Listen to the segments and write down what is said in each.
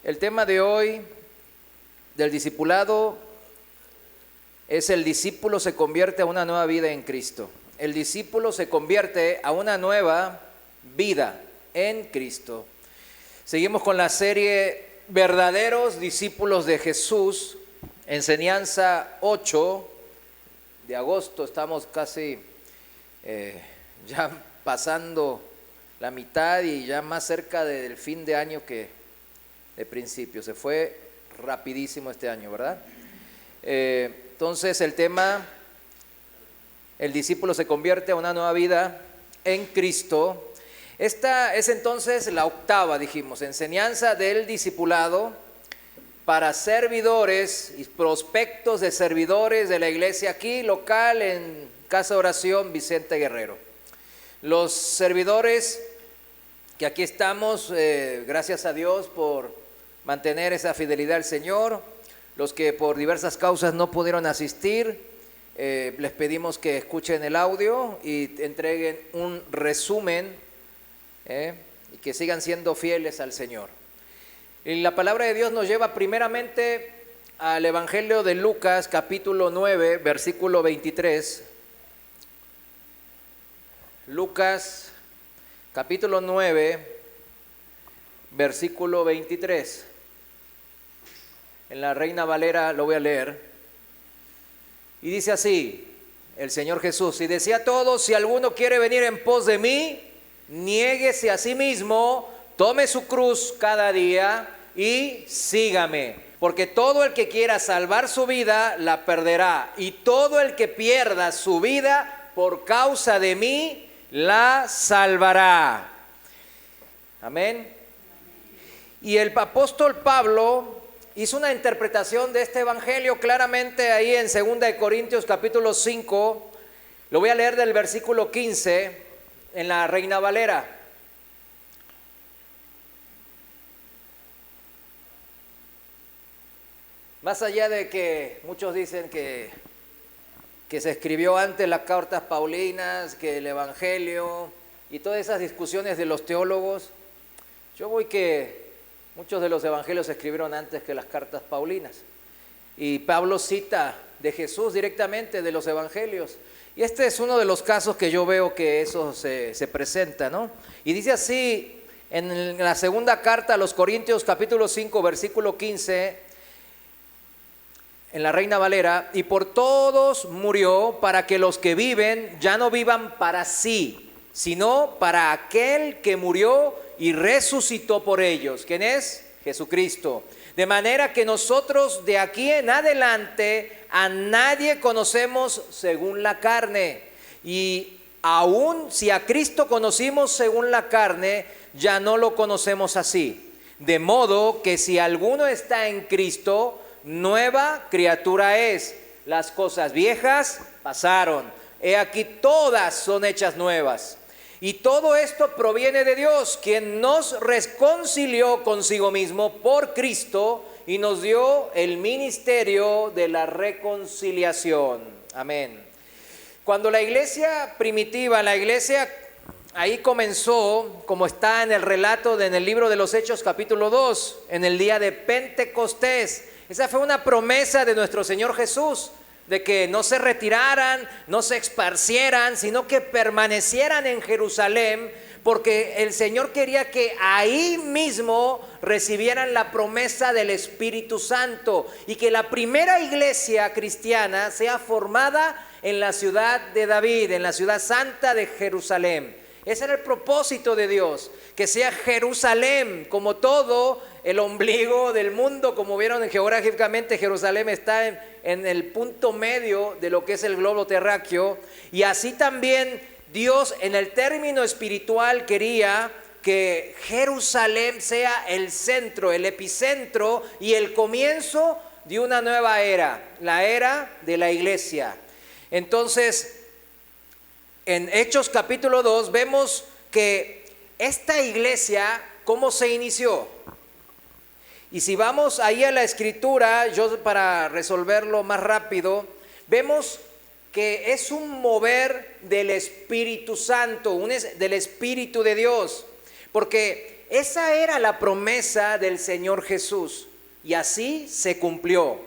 El tema de hoy del discipulado es: el discípulo se convierte a una nueva vida en Cristo. El discípulo se convierte a una nueva vida en Cristo. Seguimos con la serie Verdaderos Discípulos de Jesús, enseñanza 8 de agosto. Estamos casi ya pasando la mitad y ya más cerca del fin de año que de principio. Se fue rapidísimo este año, ¿verdad? Entonces el tema: el discípulo se convierte a una nueva vida en Cristo. Esta es entonces la octava, dijimos, enseñanza del discipulado para servidores y prospectos de servidores de la iglesia aquí local en Casa de Oración Vicente Guerrero. Los servidores que aquí estamos, gracias a Dios por mantener esa fidelidad al Señor. Los que por diversas causas no pudieron asistir, les pedimos que escuchen el audio y entreguen un resumen, y que sigan siendo fieles al Señor. Y la palabra de Dios nos lleva primeramente al Evangelio de Lucas, capítulo 9, versículo 23. Lucas, capítulo 9, versículo 23. En la Reina Valera lo voy a leer. Y dice así el Señor Jesús: y decía a todos: si alguno quiere venir en pos de mí, niéguese a sí mismo, tome su cruz cada día y sígame. Porque todo el que quiera salvar su vida, la perderá. Y todo el que pierda su vida por causa de mí, la salvará. Amén. Y el apóstol Pablo hizo una interpretación de este evangelio claramente ahí en 2 Corintios capítulo 5. Lo voy a leer del versículo 15 en la Reina Valera. Más allá de que muchos dicen que se escribió antes las cartas paulinas, que el evangelio y todas esas discusiones de los teólogos, yo voy que muchos de los evangelios se escribieron antes que las cartas paulinas. Y Pablo cita de Jesús directamente de los evangelios. Y este es uno de los casos que yo veo que eso se presenta, ¿no? Y dice así en la segunda carta a los Corintios, capítulo 5, versículo 15, en la Reina Valera: y por todos murió, para que los que viven ya no vivan para sí, sino para aquel que murió y resucitó por ellos. ¿Quién es? Jesucristo. De manera que nosotros de aquí en adelante a nadie conocemos según la carne. Y aun si a Cristo conocimos según la carne, ya no lo conocemos así. De modo que si alguno está en Cristo, nueva criatura es. Las cosas viejas pasaron, he aquí todas son hechas nuevas. Y todo esto proviene de Dios, quien nos reconcilió consigo mismo por Cristo y nos dio el ministerio de la reconciliación. Amén. Cuando la iglesia primitiva, la iglesia ahí comenzó, como está en el relato en el libro de los Hechos capítulo 2, en el día de Pentecostés. Esa fue una promesa de nuestro Señor Jesús, de que no se retiraran, no se esparcieran, sino que permanecieran en Jerusalén, porque el Señor quería que ahí mismo recibieran la promesa del Espíritu Santo y que la primera iglesia cristiana sea formada en la ciudad de David, en la ciudad santa de Jerusalén. Ese era el propósito de Dios, que sea Jerusalén como todo el ombligo del mundo. Como vieron geográficamente, Jerusalén está en el punto medio de lo que es el globo terráqueo. Y así también Dios, en el término espiritual, quería que Jerusalén sea el centro, el epicentro y el comienzo de una nueva era, la era de la iglesia. Entonces, en Hechos capítulo 2 vemos que esta iglesia, ¿cómo se inició? Y si vamos ahí a la escritura, yo para resolverlo más rápido, vemos que es un mover del Espíritu Santo, del Espíritu de Dios. Porque Esa era la promesa del Señor Jesús y así se cumplió.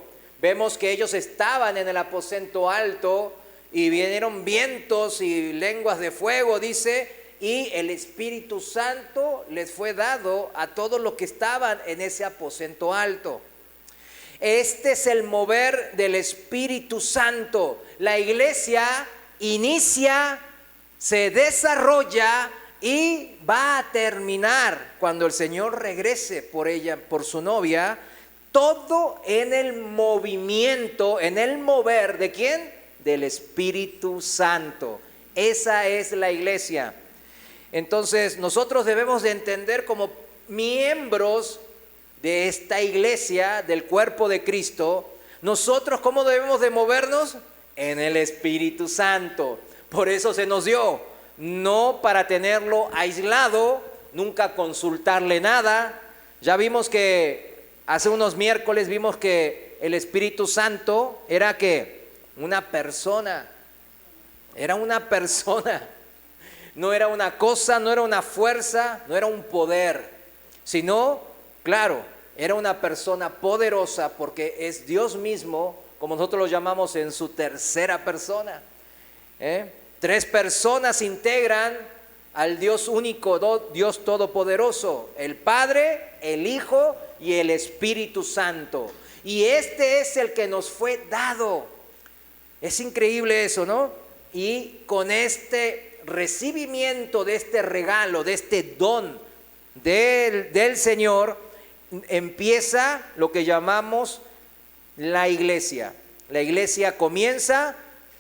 Vemos que ellos estaban en el aposento alto y vinieron vientos y lenguas de fuego, dice, y el Espíritu Santo les fue dado a todos los que estaban en ese aposento alto. Este es el mover del Espíritu Santo. La iglesia inicia, se desarrolla y va a terminar cuando el Señor regrese por ella, por su novia, todo en el movimiento, en el mover, ¿de quién? Del Espíritu Santo. Esa es la iglesia. Entonces nosotros debemos de entender como miembros de esta iglesia, del cuerpo de Cristo, nosotros ¿cómo debemos de movernos? En el Espíritu Santo. Por eso se nos dio, no para tenerlo aislado, nunca consultarle nada. Ya vimos que hace unos miércoles vimos que el Espíritu Santo era que una persona, no era una cosa, no era una fuerza, no era un poder, sino, claro, era una persona poderosa porque es Dios mismo, como nosotros lo llamamos en su tercera persona. Tres personas integran al Dios único, Dios todopoderoso, el Padre, el Hijo y el Espíritu Santo. Y este es el que nos fue dado. Es increíble eso, ¿no? Y con este recibimiento de este regalo, de este don del Señor, empieza lo que llamamos la iglesia. La iglesia comienza,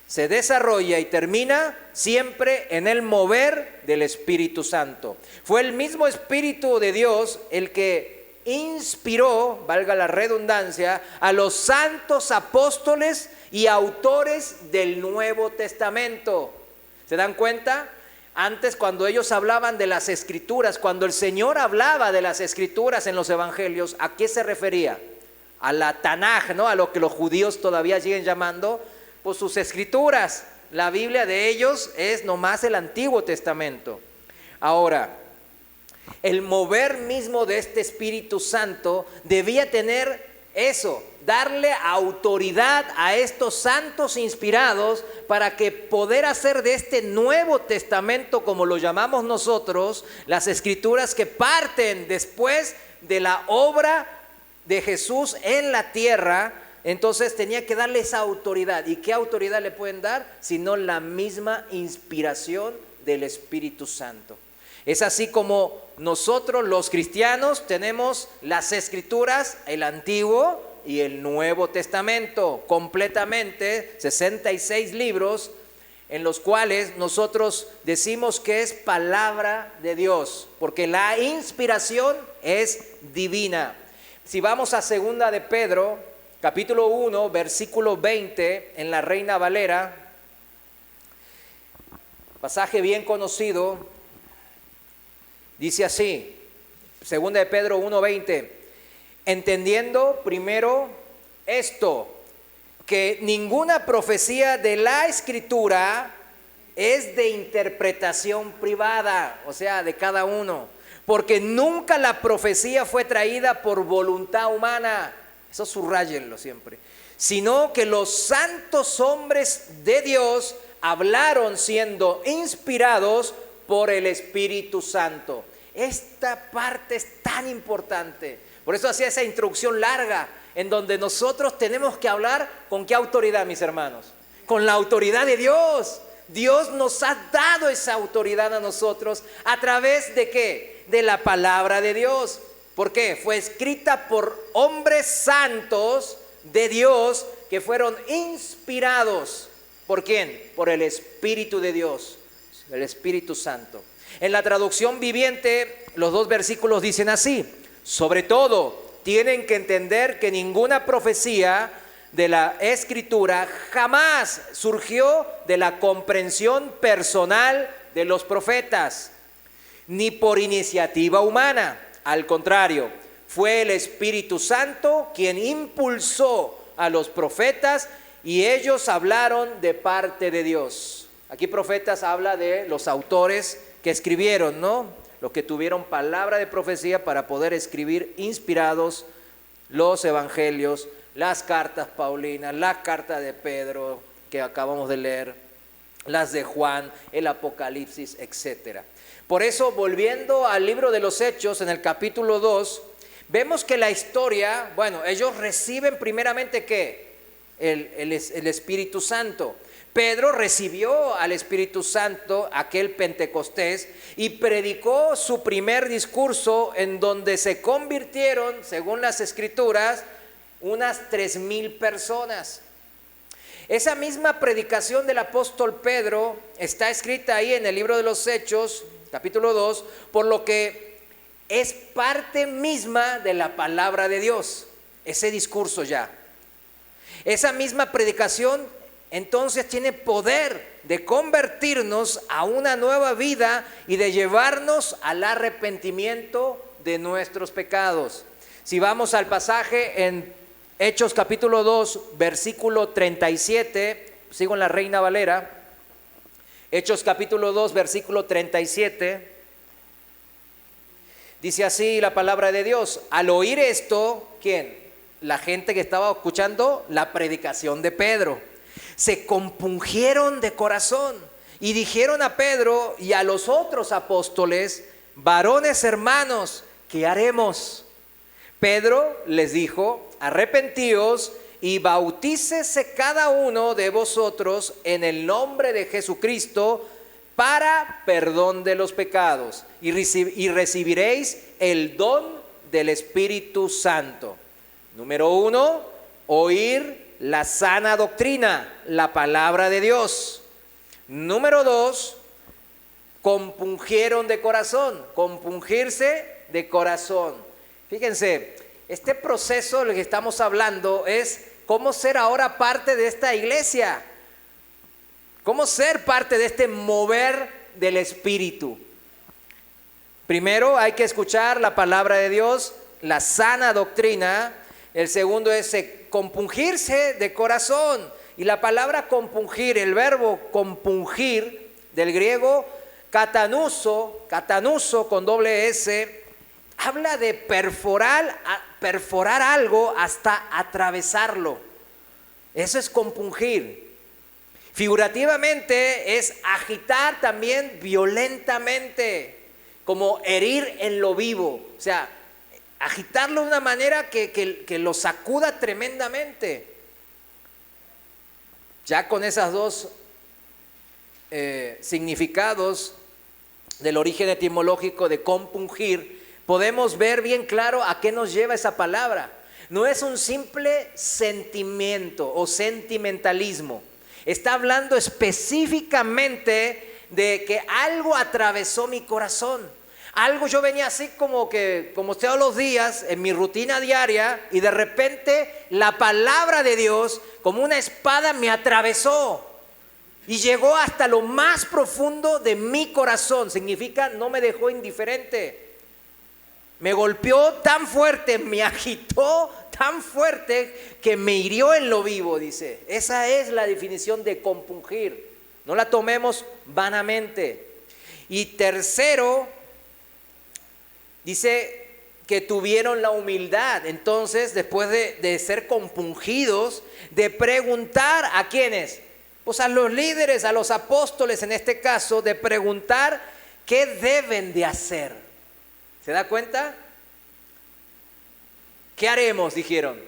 se desarrolla y termina siempre en el mover del Espíritu Santo. Fue el mismo Espíritu de Dios el que inspiró, valga la redundancia, a los santos apóstoles y autores del Nuevo Testamento. ¿Se dan cuenta? Antes, cuando ellos hablaban de las Escrituras, cuando el Señor hablaba de las Escrituras en los Evangelios, ¿a qué se refería? A la Tanaj, ¿no? A lo que los judíos todavía siguen llamando, pues sus Escrituras. La Biblia de ellos es nomás el Antiguo Testamento. Ahora, el mover mismo de este Espíritu Santo debía tener eso, darle autoridad a estos santos inspirados para que poder hacer de este Nuevo Testamento, como lo llamamos nosotros, las Escrituras que parten después de la obra de Jesús en la tierra. Entonces tenía que darle esa autoridad. ¿Y qué autoridad le pueden dar? Sino la misma inspiración del Espíritu Santo. Es así como nosotros los cristianos tenemos las Escrituras, el Antiguo y el Nuevo Testamento, completamente 66 libros en los cuales nosotros decimos que es palabra de Dios, porque la inspiración es divina. Si vamos a segunda de Pedro, capítulo 1, versículo 20, en la Reina Valera, pasaje bien conocido. Dice así, segunda de Pedro 1:20, entendiendo primero esto, que ninguna profecía de la Escritura es de interpretación privada, o sea, de cada uno, porque nunca la profecía fue traída por voluntad humana, eso subrayenlo siempre, sino que los santos hombres de Dios hablaron siendo inspirados por el Espíritu Santo. Esta parte es tan importante. Por eso hacía esa introducción larga, en donde nosotros tenemos que hablar con qué autoridad, mis hermanos. Con la autoridad de Dios. Dios nos ha dado esa autoridad a nosotros a través de ¿qué? De la palabra de Dios. ¿Por qué? Fue escrita por hombres santos de Dios que fueron inspirados. ¿Por quién? Por el Espíritu de Dios. El Espíritu Santo. En la traducción viviente, los dos versículos dicen así: sobre todo, tienen que entender que ninguna profecía de la Escritura jamás surgió de la comprensión personal de los profetas, ni por iniciativa humana. Al contrario, fue el Espíritu Santo quien impulsó a los profetas y ellos hablaron de parte de Dios. Aquí profetas habla de los autores que escribieron, ¿no? los que tuvieron palabra de profecía para poder escribir inspirados los evangelios, las cartas paulinas, la carta de Pedro que acabamos de leer, las de Juan, el Apocalipsis, etc. Por eso, volviendo al libro de los Hechos, en el capítulo 2, vemos que la historia, bueno, ellos reciben primeramente ¿qué? El Espíritu Santo. Pedro recibió al Espíritu Santo aquel Pentecostés y predicó su primer discurso, en donde se convirtieron, según las Escrituras, unas 3,000 personas. Esa misma predicación del apóstol Pedro está escrita ahí en el libro de los Hechos, capítulo 2, por lo que es parte misma de la palabra de Dios, ese discurso ya. Esa misma predicación entonces tiene poder de convertirnos a una nueva vida y de llevarnos al arrepentimiento de nuestros pecados. Si vamos al pasaje en Hechos capítulo 2, versículo 37, sigo en la Reina Valera. Hechos capítulo 2, versículo 37, dice así la palabra de Dios. Al oír esto, ¿quién? La gente que estaba escuchando la predicación de Pedro. Se compungieron de corazón y dijeron a Pedro y a los otros apóstoles: varones hermanos, ¿qué haremos? Pedro les dijo: arrepentíos y bautícese cada uno de vosotros en el nombre de Jesucristo para perdón de los pecados, y recibiréis el don del Espíritu Santo. Número 1, oír la sana doctrina, la palabra de Dios. Número 2, compungieron de corazón, compungirse de corazón. Fíjense, este proceso del que estamos hablando es cómo ser ahora parte de esta iglesia, cómo ser parte de este mover del Espíritu. Primero hay que escuchar la palabra de Dios, la sana doctrina. El segundo es compungirse de corazón. Y la palabra compungir, el verbo compungir, del griego katanuso con doble S, habla de perforar algo hasta atravesarlo. Eso es compungir. Figurativamente es agitar también violentamente, como herir en lo vivo. O sea, agitarlo de una manera que lo sacuda tremendamente. Ya con esos dos significados del origen etimológico de compungir, podemos ver bien claro a qué nos lleva esa palabra. No es un simple sentimiento o sentimentalismo. Está hablando específicamente de que algo atravesó mi corazón. Algo, yo venía así como todos los días en mi rutina diaria, y de repente la palabra de Dios como una espada me atravesó y llegó hasta lo más profundo de mi corazón. Significa, no me dejó indiferente. Me golpeó tan fuerte, me agitó tan fuerte que me hirió en lo vivo, dice. Esa es la definición de compungir. No la tomemos vanamente. Y tercero, dice que tuvieron la humildad, entonces, después de ser compungidos, de preguntar a quiénes, pues a los líderes, a los apóstoles en este caso, de preguntar qué deben de hacer. ¿Se da cuenta? ¿Qué haremos? Dijeron.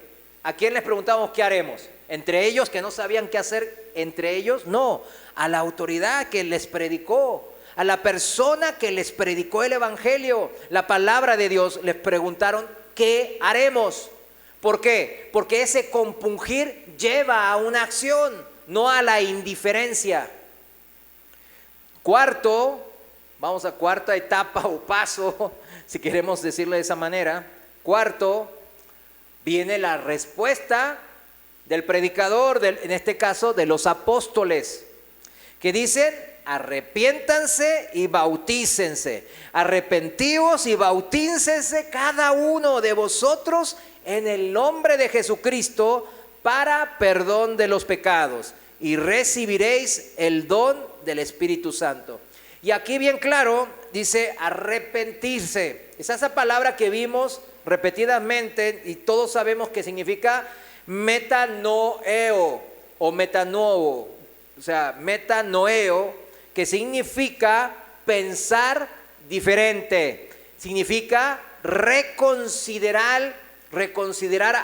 ¿A quién les preguntamos qué haremos? ¿Entre ellos que no sabían qué hacer entre ellos? No, a la autoridad que les predicó, a la persona que les predicó el evangelio, la palabra de Dios. Les preguntaron ¿qué haremos? ¿Por qué? Porque ese compungir lleva a una acción, no a la indiferencia. Cuarto, vamos a cuarta etapa o paso, si queremos decirlo de esa manera. Cuarto, viene la respuesta del predicador, en este caso de los apóstoles, que dicen: arrepiéntanse y bautícense. Arrepentíos y bautícense cada uno de vosotros en el nombre de Jesucristo para perdón de los pecados, y recibiréis el don del Espíritu Santo. Y aquí bien claro dice arrepentirse. Es esa palabra que vimos repetidamente y todos sabemos que significa metanoeo o metanoeo. O sea, metanoeo, que significa pensar diferente. Significa reconsiderar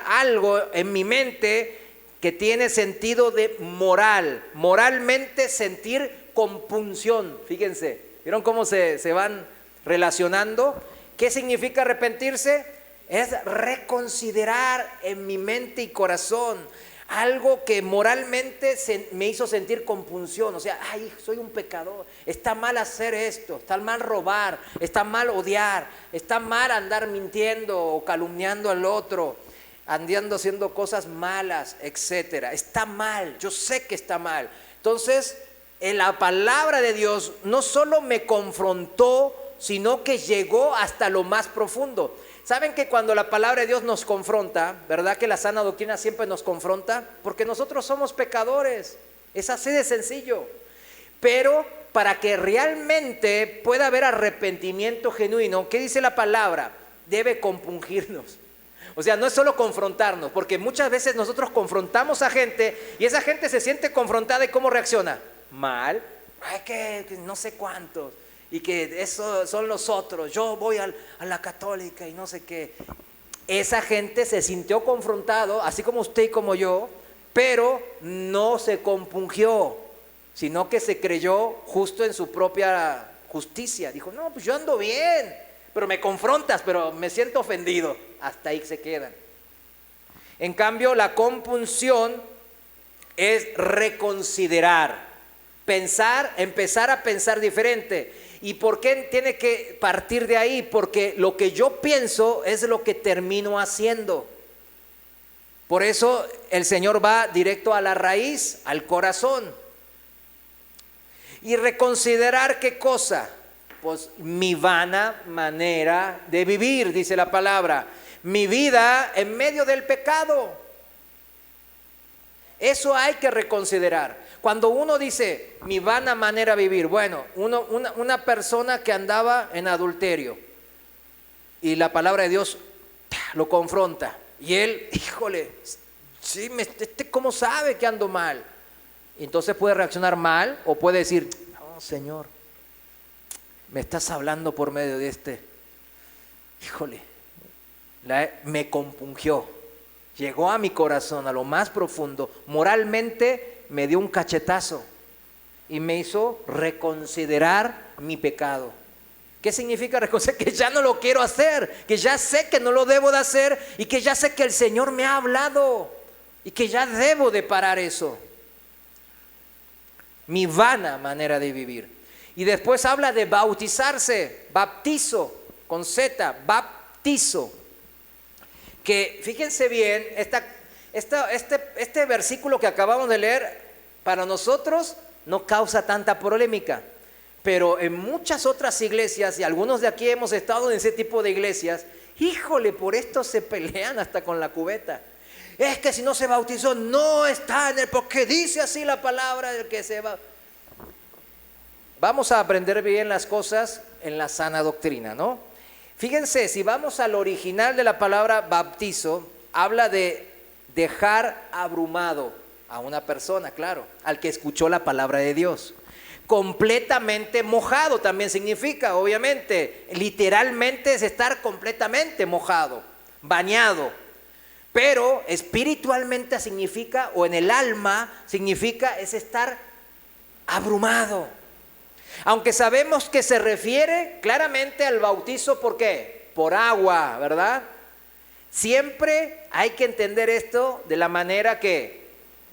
algo en mi mente que tiene sentido de moral. Moralmente sentir compunción. Fíjense, ¿vieron cómo se van relacionando? ¿Qué significa arrepentirse? Es reconsiderar en mi mente y corazón algo que moralmente me hizo sentir compunción. O sea, ay, soy un pecador, está mal hacer esto, está mal robar, está mal odiar, está mal andar mintiendo o calumniando al otro, andando haciendo cosas malas, etcétera. Está mal, yo sé que está mal. Entonces, en la palabra de Dios no solo me confrontó, sino que llegó hasta lo más profundo. ¿Saben que cuando la palabra de Dios nos confronta, verdad que la sana doctrina siempre nos confronta? Porque nosotros somos pecadores, es así de sencillo. Pero para que realmente pueda haber arrepentimiento genuino, ¿qué dice la palabra? Debe compungirnos. O sea, no es solo confrontarnos, porque muchas veces nosotros confrontamos a gente y esa gente se siente confrontada y ¿cómo reacciona? Mal, ay, que no sé cuántos. Y que eso son los otros, yo voy a la católica y no sé qué. Esa gente se sintió confrontado, así como usted y como yo, pero no se compungió, sino que se creyó justo en su propia justicia. Dijo, no, pues yo ando bien, pero me confrontas, pero me siento ofendido. Hasta ahí se quedan. En cambio, la compunción es reconsiderar, pensar, empezar a pensar diferente. ¿Y por qué tiene que partir de ahí? Porque lo que yo pienso es lo que termino haciendo. Por eso el Señor va directo a la raíz, al corazón. Y reconsiderar ¿qué cosa? Pues mi vana manera de vivir, dice la palabra. Mi vida en medio del pecado. Eso hay que reconsiderar. Cuando uno dice mi vana manera de vivir, bueno, una persona que andaba en adulterio y la palabra de Dios lo confronta y él, híjole, sí, ¿cómo sabe que ando mal? Y entonces puede reaccionar mal o puede decir, no, Señor, me estás hablando por medio de híjole, me compungió, llegó a mi corazón, a lo más profundo, moralmente me dio un cachetazo y me hizo reconsiderar mi pecado. ¿Qué significa reconsiderar? Que ya no lo quiero hacer, que ya sé que no lo debo de hacer y que ya sé que el Señor me ha hablado y que ya debo de parar eso. Mi vana manera de vivir. Y después habla de bautizarse, baptizo, con Z, baptizo. Que fíjense bien, este versículo que acabamos de leer, para nosotros no causa tanta polémica, pero en muchas otras iglesias, y algunos de aquí hemos estado en ese tipo de iglesias, híjole, por esto se pelean hasta con la cubeta. Es que si no se bautizó, no está en porque dice así la palabra del que se va. Vamos a aprender bien las cosas en la sana doctrina, ¿no? Fíjense, si vamos al original de la palabra bautizo, habla de dejar abrumado a una persona, claro, al que escuchó la palabra de Dios. Completamente mojado también significa, obviamente, literalmente es estar completamente mojado, bañado. Pero espiritualmente significa, o en el alma significa, es estar abrumado. Aunque sabemos que se refiere claramente al bautizo, ¿por qué? Por agua, ¿verdad? Siempre hay que entender esto de la manera que,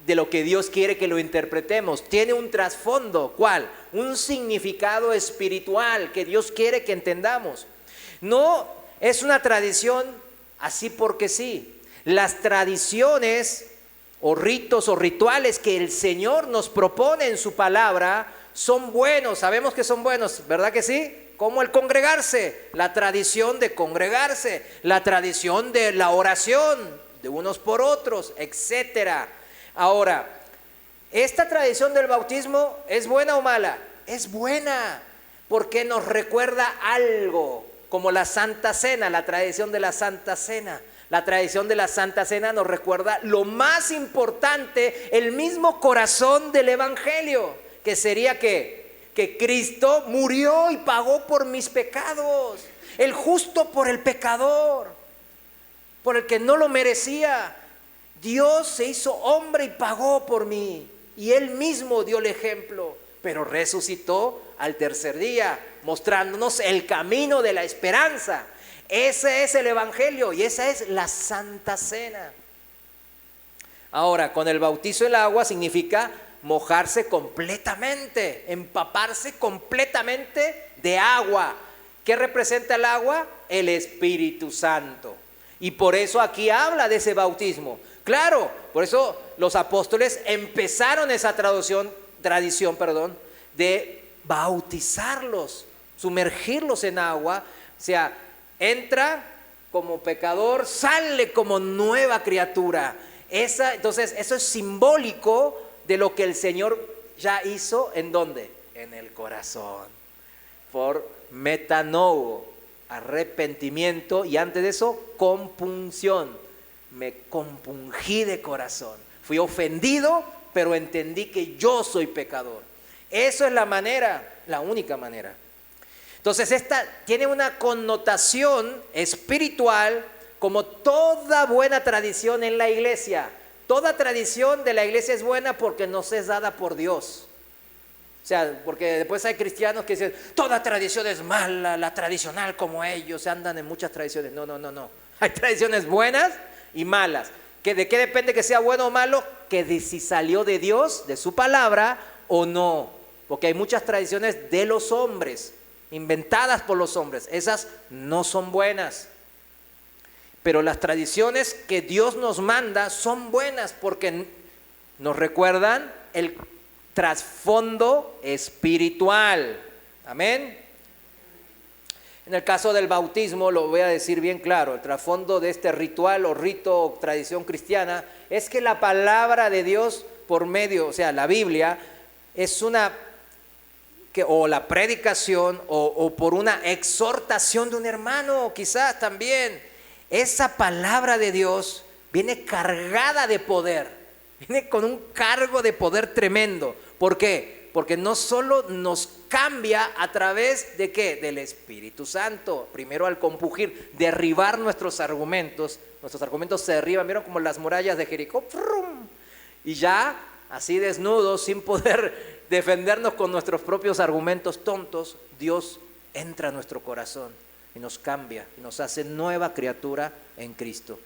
de lo que Dios quiere que lo interpretemos. Tiene un trasfondo, ¿cuál? Un significado espiritual que Dios quiere que entendamos. No es una tradición así porque sí. Las tradiciones o ritos o rituales que el Señor nos propone en su palabra son buenos, sabemos que son buenos, ¿verdad que sí? Como el congregarse, la tradición de congregarse, la tradición de la oración de unos por otros, etcétera. Ahora, ¿esta tradición del bautismo es buena o mala? Es buena, porque nos recuerda algo, como la Santa Cena, la tradición de la Santa Cena. La tradición de la Santa Cena nos recuerda lo más importante, el mismo corazón del Evangelio, que sería que Cristo murió y pagó por mis pecados, el justo por el pecador, por el que no lo merecía. Dios se hizo hombre y pagó por mí, y Él mismo dio el ejemplo, pero resucitó al tercer día, mostrándonos el camino de la esperanza. Ese es el Evangelio y esa es la Santa Cena. Ahora, con el bautizo del agua significa mojarse completamente, empaparse completamente de agua. ¿Qué representa el agua? El Espíritu Santo. Y por eso aquí habla de ese bautismo. Claro, por eso los apóstoles empezaron esa tradición, de bautizarlos, sumergirlos en agua. O sea, entra como pecador, sale como nueva criatura. Entonces, eso es simbólico de lo que el Señor ya hizo. ¿En dónde? En el corazón. Por metanoo, arrepentimiento, y antes de eso, compunción. Me compungí de corazón. Fui ofendido, pero entendí que yo soy pecador. Eso es la manera, la única manera. Entonces esta tiene una connotación espiritual, como toda buena tradición en la iglesia. Toda tradición de la iglesia es buena porque nos es dada por Dios. O sea, porque después hay cristianos que dicen, toda tradición es mala, la tradicional como ellos, andan en muchas tradiciones. No. Hay tradiciones buenas y malas. ¿De qué depende que sea bueno o malo? Que de si salió de Dios, de su palabra o no. Porque hay muchas tradiciones de los hombres, inventadas por los hombres. Esas no son buenas. Pero las tradiciones que Dios nos manda son buenas porque nos recuerdan el trasfondo espiritual. Amén. En el caso del bautismo, lo voy a decir bien claro, el trasfondo de este ritual o rito o tradición cristiana es que la palabra de Dios por medio, o sea, la Biblia, es o la predicación o por una exhortación de un hermano, quizás también. Esa palabra de Dios viene cargada de poder, viene con un cargo de poder tremendo. ¿Por qué? Porque no solo nos cambia a través de ¿qué? Del Espíritu Santo. Primero al compungir, derribar nuestros argumentos se derriban, ¿vieron? Como las murallas de Jericó, ¡frum! Y ya así desnudos, sin poder defendernos con nuestros propios argumentos tontos, Dios entra a nuestro corazón y nos cambia y nos hace nueva criatura en Cristo.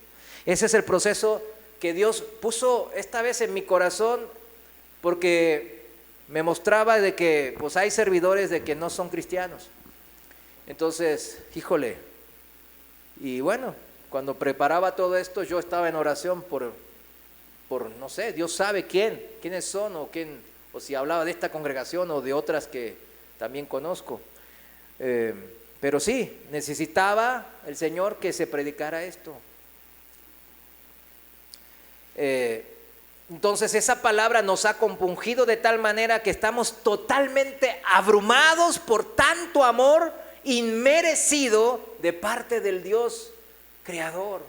Ese es el proceso que Dios puso esta vez en mi corazón, porque me mostraba de que pues hay servidores de que no son cristianos. Entonces, híjole, y bueno, cuando preparaba todo esto yo estaba en oración por no sé, Dios sabe quiénes son o si hablaba de esta congregación o de otras que también conozco. Pero sí, necesitaba el Señor que se predicara esto. Entonces esa palabra nos ha compungido de tal manera que estamos totalmente abrumados por tanto amor inmerecido de parte del Dios Creador.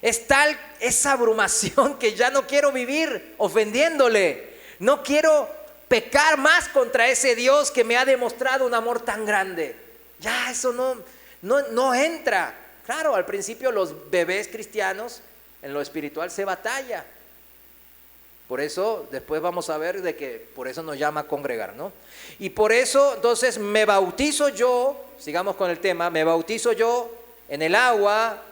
Es tal esa abrumación que ya no quiero vivir ofendiéndole. No quiero pecar más contra ese Dios que me ha demostrado un amor tan grande. Ya eso no entra. Claro, al principio los bebés cristianos en lo espiritual se batalla. Por eso después vamos a ver de que por eso nos llama a congregar, ¿no? Y por eso entonces me bautizo yo, sigamos con el tema, me bautizo yo en el agua,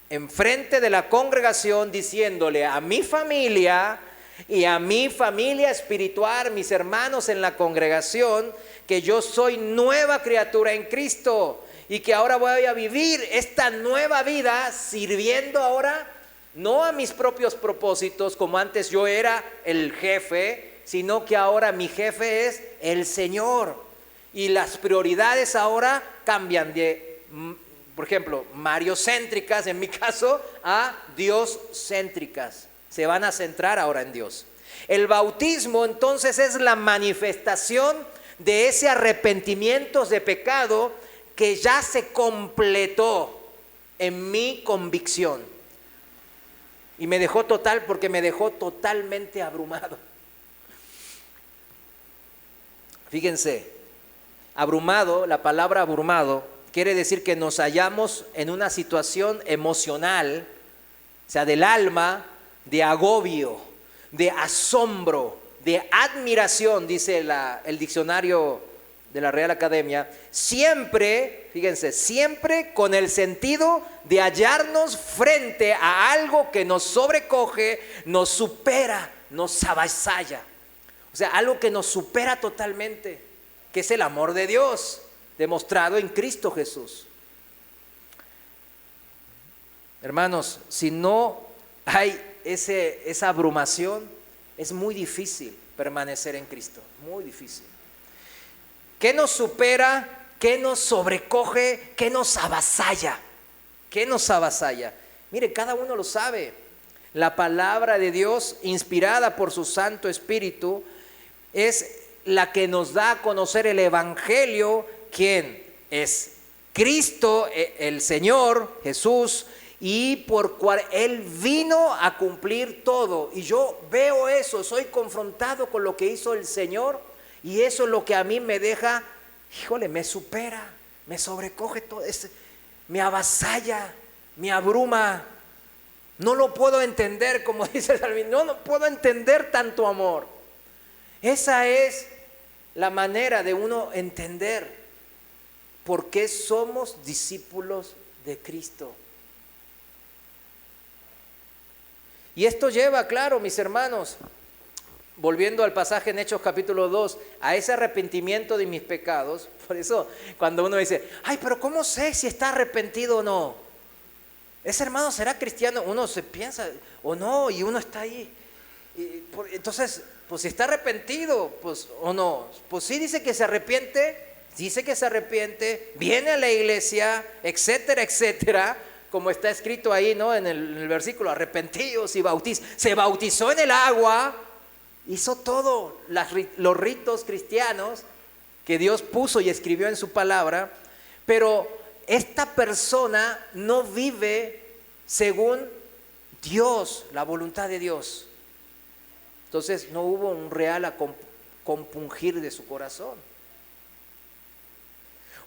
enfrente de la congregación, diciéndole a mi familia y a mi familia espiritual, mis hermanos en la congregación, que yo soy nueva criatura en Cristo y que ahora voy a vivir esta nueva vida sirviendo ahora no a mis propios propósitos como antes yo era el jefe, sino que ahora mi jefe es el Señor. Y las prioridades ahora cambian de, por ejemplo, mariocéntricas en mi caso, a dioscéntricas. Se van a centrar ahora en Dios. El bautismo entonces es la manifestación de ese arrepentimiento de pecado que ya se completó en mi convicción. Y me dejó porque me dejó totalmente abrumado. Fíjense, abrumado, la palabra abrumado quiere decir que nos hallamos en una situación emocional, o sea, del alma, de agobio, de asombro, de admiración, dice el diccionario de la Real Academia, siempre, fíjense, siempre con el sentido de hallarnos frente a algo que nos sobrecoge, nos supera, nos avasalla. O sea, algo que nos supera totalmente, que es el amor de Dios, demostrado en Cristo Jesús. Hermanos, si no hay esa abrumación, es muy difícil permanecer en Cristo, muy difícil. ¿Qué nos supera? ¿Qué nos sobrecoge? ¿Qué nos avasalla? ¿Qué nos avasalla? Mire, cada uno lo sabe. La palabra de Dios, inspirada por su Santo Espíritu, es la que nos da a conocer el Evangelio, quien es Cristo, el Señor Jesús, y por cual Él vino a cumplir todo. Y yo veo eso, soy confrontado con lo que hizo el Señor, y eso es lo que a mí me deja, híjole, me supera, me sobrecoge todo, me avasalla, me abruma. No lo puedo entender, como dice el salmista, no puedo entender tanto amor. Esa es la manera de uno entender por qué somos discípulos de Cristo. Y esto lleva, claro, mis hermanos, volviendo al pasaje en Hechos capítulo 2, a ese arrepentimiento de mis pecados. Por eso cuando uno dice, ay, pero ¿cómo sé si está arrepentido o no? Ese hermano será cristiano, uno se piensa o no, y uno está ahí. Entonces, pues si está arrepentido, pues o no, pues sí dice que se arrepiente, viene a la iglesia, etcétera, etcétera, como está escrito ahí, ¿no? En el versículo, arrepentidos y se bautizó en el agua, hizo todo los ritos cristianos que Dios puso y escribió en su palabra, pero esta persona no vive según Dios, la voluntad de Dios. Entonces no hubo un real compungir de su corazón.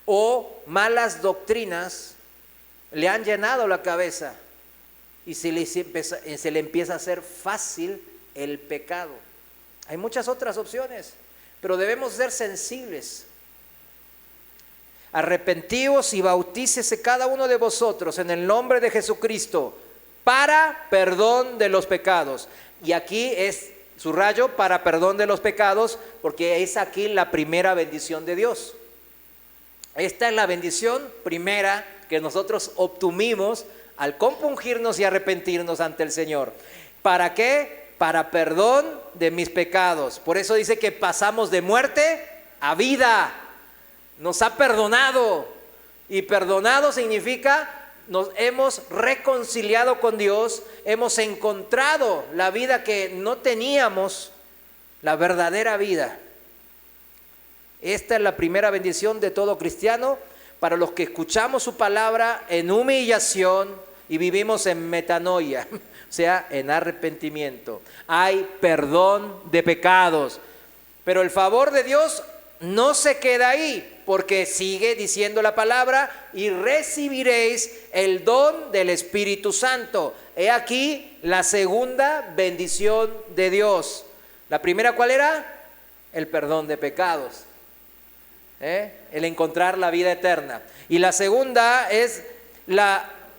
O malas doctrinas le han llenado la cabeza y se le empieza a hacer fácil el pecado. Hay muchas otras opciones, pero debemos ser sensibles. Arrepentíos y bautícese cada uno de vosotros en el nombre de Jesucristo para perdón de los pecados. Y aquí es subrayo, para perdón de los pecados, porque es aquí la primera bendición de Dios. Esta es la bendición primera que nosotros obtuvimos al compungirnos y arrepentirnos ante el Señor. ¿Para qué? Para perdón de mis pecados. Por eso dice que pasamos de muerte a vida. Nos ha perdonado. Y perdonado significa nos hemos reconciliado con Dios, hemos encontrado la vida que no teníamos, la verdadera vida. Esta es la primera bendición de todo cristiano para los que escuchamos su palabra en humillación y vivimos en metanoia, o sea, en arrepentimiento. Hay perdón de pecados, pero el favor de Dios no se queda ahí, porque sigue diciendo la palabra, y recibiréis el don del Espíritu Santo. He aquí la segunda bendición de Dios. La primera, ¿cuál era? El perdón de pecados, el encontrar la vida eterna. Y la segunda es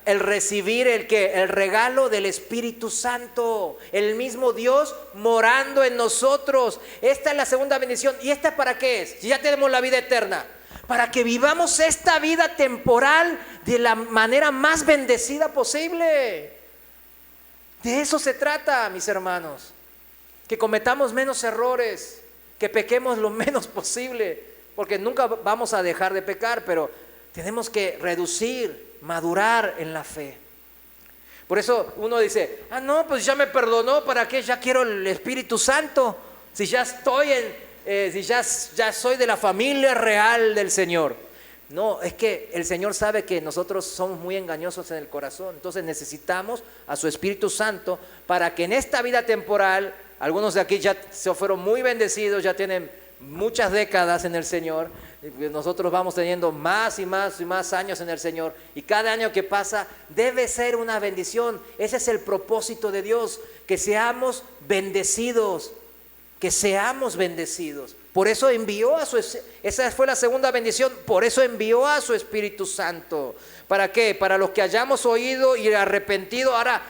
el recibir el regalo del Espíritu Santo, el mismo Dios morando en nosotros. Esta es la segunda bendición. ¿Y esta para qué es? Si ya tenemos la vida eterna, para que vivamos esta vida temporal de la manera más bendecida posible. De eso se trata, mis hermanos, que cometamos menos errores, que pequemos lo menos posible, porque nunca vamos a dejar de pecar, pero tenemos que reducir, madurar en la fe. Por eso uno dice, no, pues ya me perdonó, ¿para qué ya quiero el Espíritu Santo? Si ya estoy si ya soy de la familia real del Señor. No, es que el Señor sabe que nosotros somos muy engañosos en el corazón. Entonces necesitamos a su Espíritu Santo para que en esta vida temporal, algunos de aquí ya se fueron muy bendecidos, ya tienen muchas décadas en el Señor. Nosotros vamos teniendo más y más y más años en el Señor. Y cada año que pasa debe ser una bendición. Ese es el propósito de Dios, que seamos bendecidos. Que seamos bendecidos. Por eso envió esa fue la segunda bendición, por eso envió a su Espíritu Santo. ¿Para qué? Para los que hayamos oído y arrepentido. Ahora,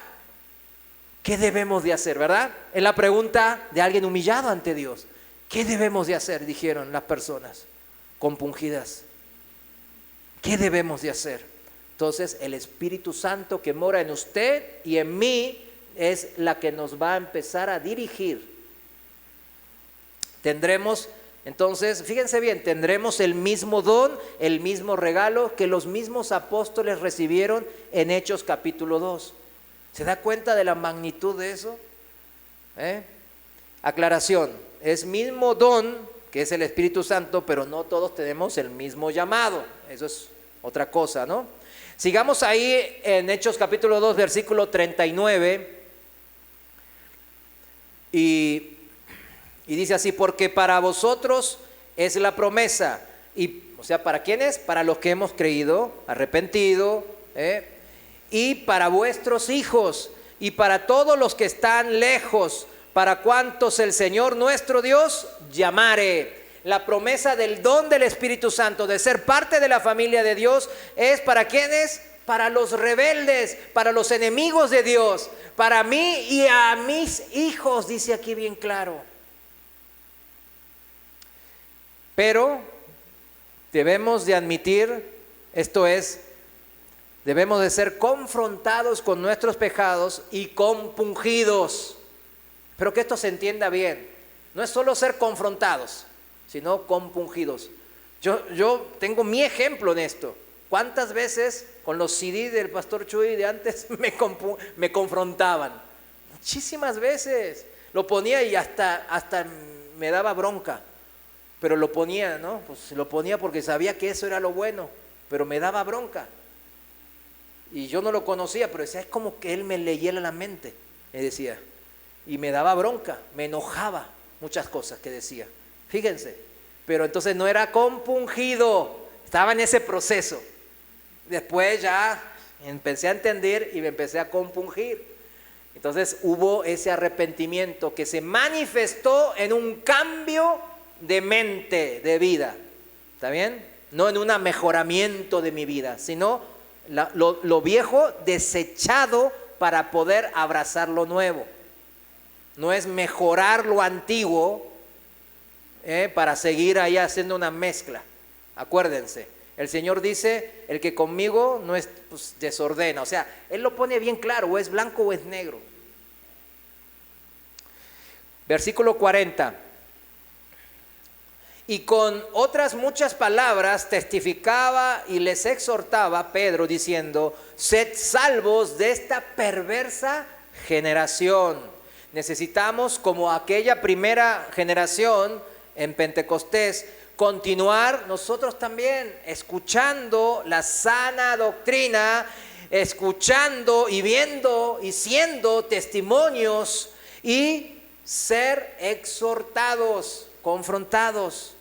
¿qué debemos de hacer, verdad? Es la pregunta de alguien humillado ante Dios. ¿Qué debemos de hacer? Dijeron las personas compungidas. ¿Qué debemos de hacer? Entonces, el Espíritu Santo que mora en usted y en mí es la que nos va a empezar a dirigir. Tendremos, entonces, fíjense bien, tendremos el mismo don, el mismo regalo que los mismos apóstoles recibieron en Hechos capítulo 2. ¿Se da cuenta de la magnitud de eso? Aclaración, es mismo don, que es el Espíritu Santo, pero no todos tenemos el mismo llamado. Eso es otra cosa, ¿no? Sigamos ahí en Hechos capítulo 2, versículo 39. Y dice así, porque para vosotros es la promesa. O sea, ¿para quiénes? Para los que hemos creído, arrepentido, y para vuestros hijos, y para todos los que están lejos, para cuantos el Señor nuestro Dios llamare. La promesa del don del Espíritu Santo, de ser parte de la familia de Dios, es para quiénes? Para los rebeldes, para los enemigos de Dios, para mí y a mis hijos, dice aquí bien claro. Pero debemos de admitir, esto es, debemos de ser confrontados con nuestros pecados y compungidos. Pero que esto se entienda bien, no es solo ser confrontados, sino compungidos. Yo tengo mi ejemplo en esto. ¿Cuántas veces con los CD del Pastor Chuy de antes me confrontaban? Muchísimas veces. Lo ponía y hasta me daba bronca. Pero lo ponía, ¿no? Pues lo ponía porque sabía que eso era lo bueno, pero me daba bronca. Y yo no lo conocía, pero decía, es como que él me leyera la mente, me decía. Y me daba bronca, me enojaba muchas cosas que decía. Fíjense, pero entonces no era compungido, estaba en ese proceso. Después ya empecé a entender y me empecé a compungir. Entonces hubo ese arrepentimiento que se manifestó en un cambio de mente, de vida, ¿está bien? No en un mejoramiento de mi vida, sino lo viejo desechado para poder abrazar lo nuevo. No es mejorar lo antiguo para seguir ahí haciendo una mezcla. Acuérdense, el Señor dice, el que conmigo no es, pues, desordena. O sea, Él lo pone bien claro, o es blanco o es negro. Versículo 40. Y con otras muchas palabras testificaba y les exhortaba Pedro diciendo, sed salvos de esta perversa generación. Necesitamos, como aquella primera generación en Pentecostés, continuar nosotros también escuchando la sana doctrina, escuchando y viendo y siendo testimonios y ser exhortados, confrontados,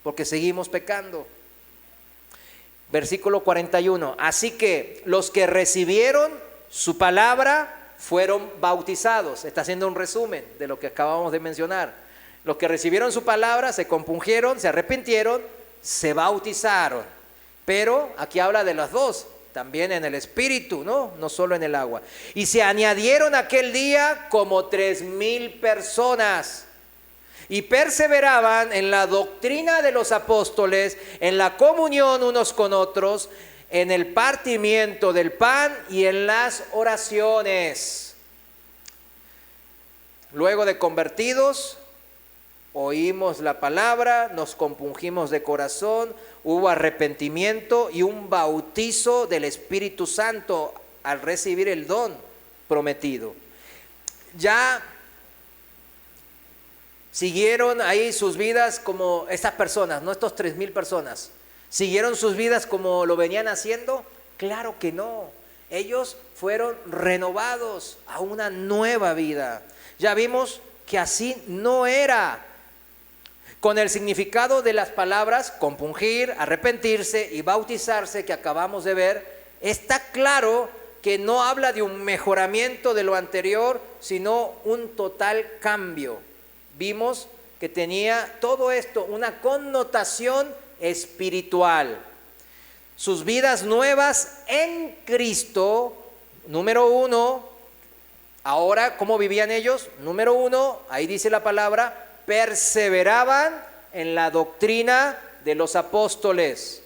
porque seguimos pecando. Versículo 41. Así que los que recibieron su palabra fueron bautizados. Está haciendo un resumen de lo que acabamos de mencionar. Los que recibieron su palabra se compungieron, se arrepintieron, se bautizaron. Pero aquí habla de las dos, también en el Espíritu, no solo en el agua. Y se añadieron aquel día como 3,000 personas. Y perseveraban en la doctrina de los apóstoles, en la comunión unos con otros, en el partimiento del pan y en las oraciones. Luego de convertidos, oímos la palabra, nos compungimos de corazón, hubo arrepentimiento y un bautizo del Espíritu Santo al recibir el don prometido. Ya ¿Siguieron ahí sus vidas como estas personas, no estos 3,000 personas? ¿Siguieron sus vidas como lo venían haciendo? Claro que no. Ellos fueron renovados a una nueva vida. Ya vimos que así no era. Con el significado de las palabras compungir, arrepentirse y bautizarse que acabamos de ver, está claro que no habla de un mejoramiento de lo anterior, sino un total cambio. Vimos que tenía todo esto una connotación espiritual. Sus vidas nuevas en Cristo, número 1. Ahora, ¿cómo vivían ellos? Número 1, ahí dice la palabra, perseveraban en la doctrina de los apóstoles.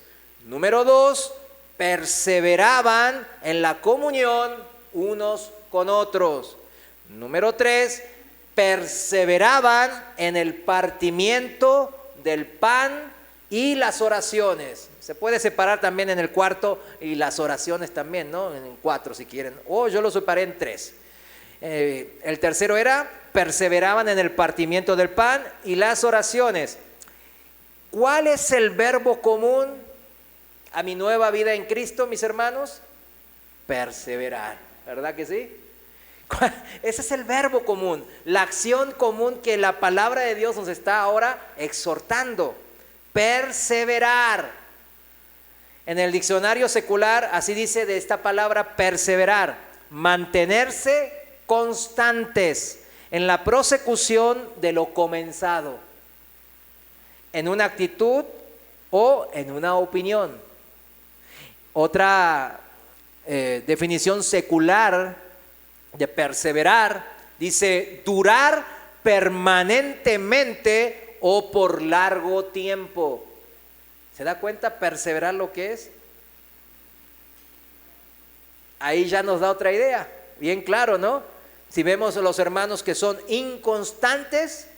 Número 2, perseveraban en la comunión unos con otros. Número 3, perseveraban en el partimiento del pan y las oraciones. Se puede separar también en el cuarto y las oraciones también, ¿no? En 4 si quieren. O yo lo separé en 3. El tercero era, perseveraban en el partimiento del pan y las oraciones. ¿Cuál es el verbo común a mi nueva vida en Cristo, mis hermanos? Perseverar, ¿verdad que sí? Ese es el verbo común, la acción común que la palabra de Dios nos está ahora exhortando. Perseverar. En el diccionario secular así dice de esta palabra perseverar: mantenerse constantes en la prosecución de lo comenzado, en una actitud o en una opinión. Otra definición secular de perseverar dice durar permanentemente o por largo tiempo. ¿Se da cuenta perseverar lo que es? Ahí ya nos da otra idea, bien claro, ¿no? Si vemos a los hermanos que son inconstantes,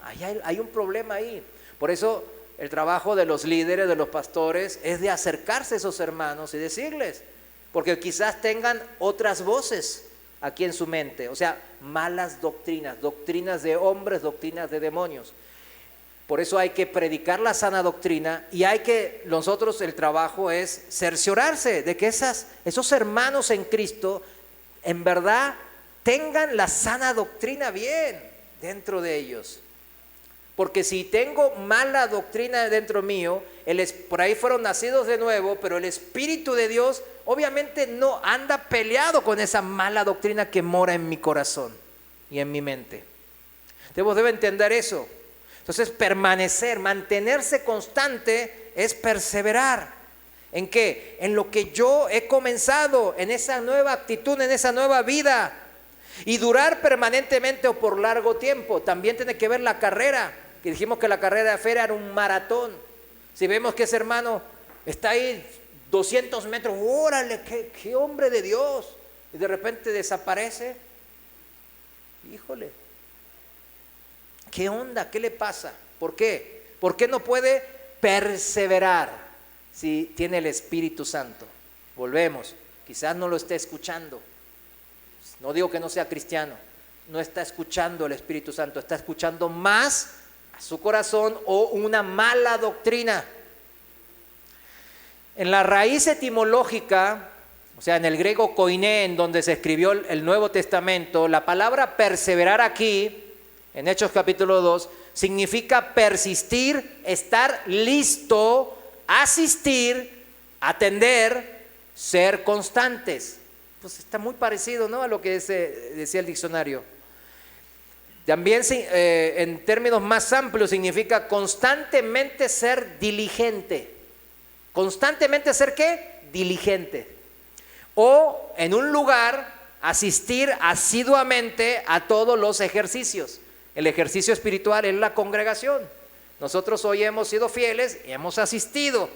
hay un problema ahí. Por eso el trabajo de los líderes, de los pastores, es de acercarse a esos hermanos y decirles, porque quizás tengan otras voces aquí en su mente, o sea, malas doctrinas, doctrinas de hombres, doctrinas de demonios. Por eso hay que predicar la sana doctrina y nosotros el trabajo es cerciorarse de que esos hermanos en Cristo en verdad tengan la sana doctrina bien dentro de ellos. Porque si tengo mala doctrina dentro mío, por ahí fueron nacidos de nuevo, pero el Espíritu de Dios obviamente no anda peleado con esa mala doctrina que mora en mi corazón y en mi mente. Debo entender eso. Entonces mantenerse constante es perseverar. ¿En qué? En lo que yo he comenzado, en esa nueva actitud, en esa nueva vida. Y durar permanentemente o por largo tiempo. También tiene que ver la carrera, que dijimos que la carrera de fe era un maratón. Si vemos que ese hermano está ahí 200 metros, órale, qué hombre de Dios, y de repente desaparece, híjole, ¿qué onda? ¿Qué le pasa? ¿Por qué? ¿Por qué no puede perseverar si tiene el Espíritu Santo? Volvemos, quizás no lo esté escuchando. No digo que no sea cristiano, no está escuchando el Espíritu Santo, está escuchando más a su corazón o una mala doctrina. En la raíz etimológica, o sea, en el griego koiné, en donde se escribió el Nuevo Testamento, la palabra perseverar aquí, en Hechos capítulo 2, significa persistir, estar listo, asistir, atender, ser constantes. Pues está muy parecido, ¿no?, a lo que decía el diccionario. También en términos más amplios significa constantemente ser diligente. ¿Constantemente ser qué? Diligente. O en un lugar asistir asiduamente a todos los ejercicios. El ejercicio espiritual es la congregación. Nosotros hoy hemos sido fieles y hemos asistido.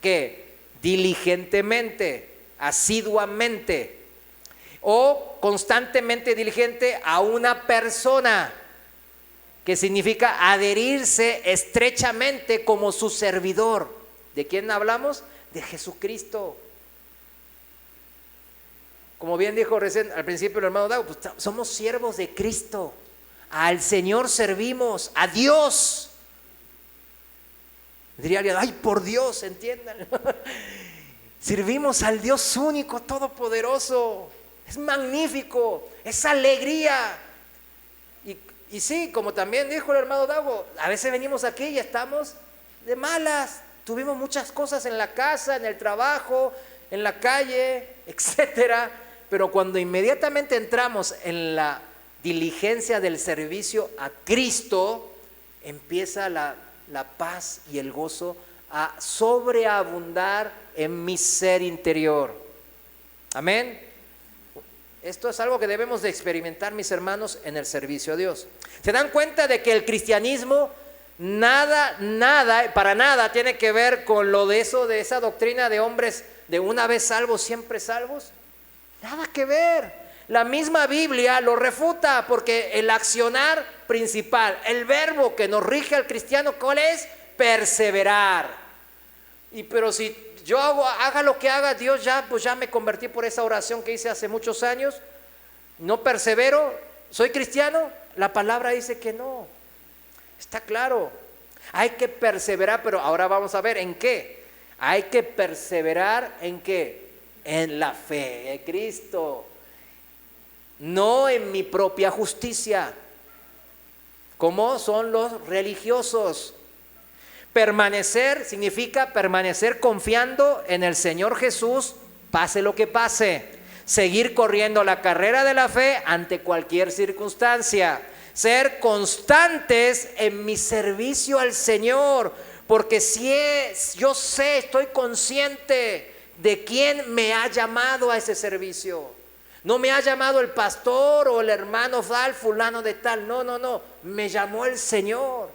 ¿Qué? Diligentemente, asiduamente. O constantemente diligente a una persona, que significa adherirse estrechamente como su servidor. ¿De quién hablamos? De Jesucristo. Como bien dijo recién al principio el hermano Dago, pues somos siervos de Cristo. al Señor servimos, a Dios. Diría alguien, ay, por Dios, entiendan. Servimos al Dios único, todopoderoso. Es magnífico, es alegría. Y sí, como también dijo el hermano Dago, a veces venimos aquí y estamos de malas. Tuvimos muchas cosas en la casa, en el trabajo, en la calle, etcétera. Pero cuando inmediatamente entramos en la diligencia del servicio a Cristo, empieza la paz y el gozo a sobreabundar en mi ser interior. Amén. Esto es algo que debemos de experimentar, mis hermanos, en el servicio a Dios. ¿Se dan cuenta de que el cristianismo para nada tiene que ver con lo de eso, de esa doctrina de hombres de una vez salvos, siempre salvos? Nada que ver. La misma Biblia lo refuta, porque el accionar principal, el verbo que nos rige al cristiano, ¿cuál es? Perseverar. Pero si yo haga lo que haga, Dios pues ya me convertí por esa oración que hice hace muchos años, no persevero, soy cristiano. La palabra dice que no. Está claro. Hay que perseverar, pero ahora vamos a ver en qué. Hay que perseverar en qué. En la fe de Cristo. No en mi propia justicia, como son los religiosos. Permanecer significa permanecer confiando en el Señor Jesús, pase lo que pase. Seguir corriendo la carrera de la fe ante cualquier circunstancia. Ser constantes en mi servicio al Señor, porque yo sé, estoy consciente de quién me ha llamado a ese servicio. No me ha llamado el pastor o el hermano tal, fulano de tal. No. Me llamó el Señor.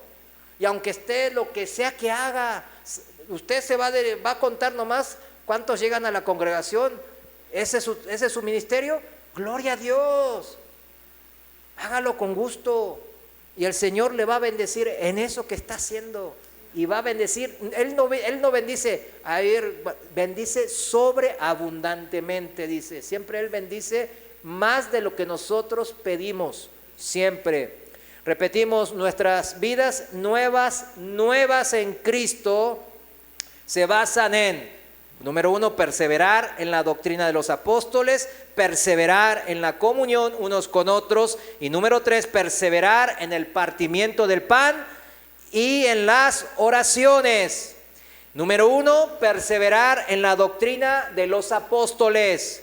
Y aunque esté lo que sea que haga, usted se va a contar nomás cuántos llegan a la congregación. Ese es su ministerio. Gloria a Dios. Hágalo con gusto. Y el Señor le va a bendecir en eso que está haciendo. Y va a bendecir. Él no bendice, bendice sobreabundantemente, dice. Siempre Él bendice más de lo que nosotros pedimos. Siempre. Repetimos, nuestras vidas nuevas en Cristo se basan en, número 1, perseverar en la doctrina de los apóstoles, perseverar en la comunión unos con otros, y número 3, perseverar en el partimiento del pan y en las oraciones. Número 1, perseverar en la doctrina de los apóstoles.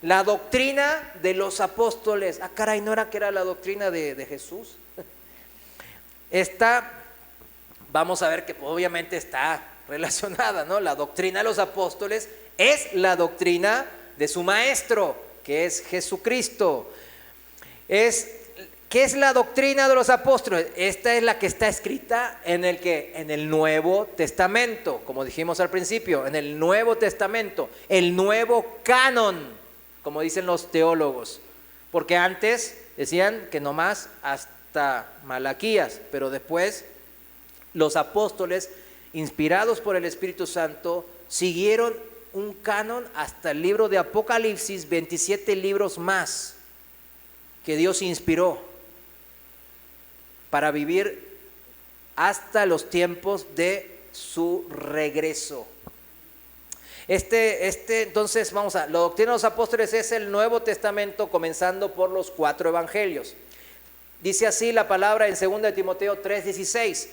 La doctrina de los apóstoles. Ah, caray, ¿no era que era la doctrina de Jesús? Esta, vamos a ver que obviamente está relacionada, ¿no? La doctrina de los apóstoles es la doctrina de su maestro, que es Jesucristo. ¿Qué es la doctrina de los apóstoles? Esta es la que está escrita en el Nuevo Testamento, como dijimos al principio, en el Nuevo Testamento, el nuevo canon, como dicen los teólogos, porque antes decían que nomás hasta Malaquías, pero después los apóstoles, inspirados por el Espíritu Santo, siguieron un canon hasta el libro de Apocalipsis, 27 libros más que Dios inspiró para vivir hasta los tiempos de su regreso. Entonces, la doctrina de los apóstoles es el Nuevo Testamento, comenzando por los 4 evangelios. Dice así la palabra en 2 Timoteo 3:16.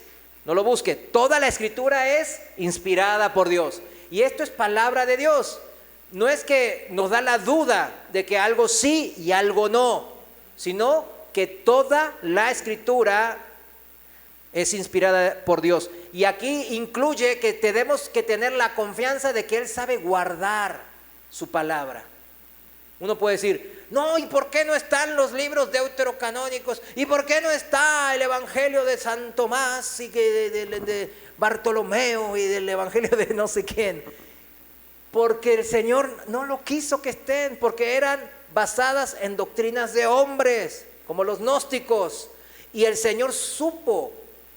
No lo busque. Toda la escritura es inspirada por Dios. Y esto es palabra de Dios. No es que nos da la duda de que algo sí y algo no, sino que toda la escritura es inspirada por Dios. Y aquí incluye que tenemos que tener la confianza de que Él sabe guardar su palabra. Uno puede decir, no, ¿y por qué no están los libros deuterocanónicos? ¿Y por qué no está el Evangelio de San Tomás y de Bartolomeo y del Evangelio de no sé quién? Porque el Señor no lo quiso que estén, porque eran basadas en doctrinas de hombres, como los gnósticos. Y el Señor supo.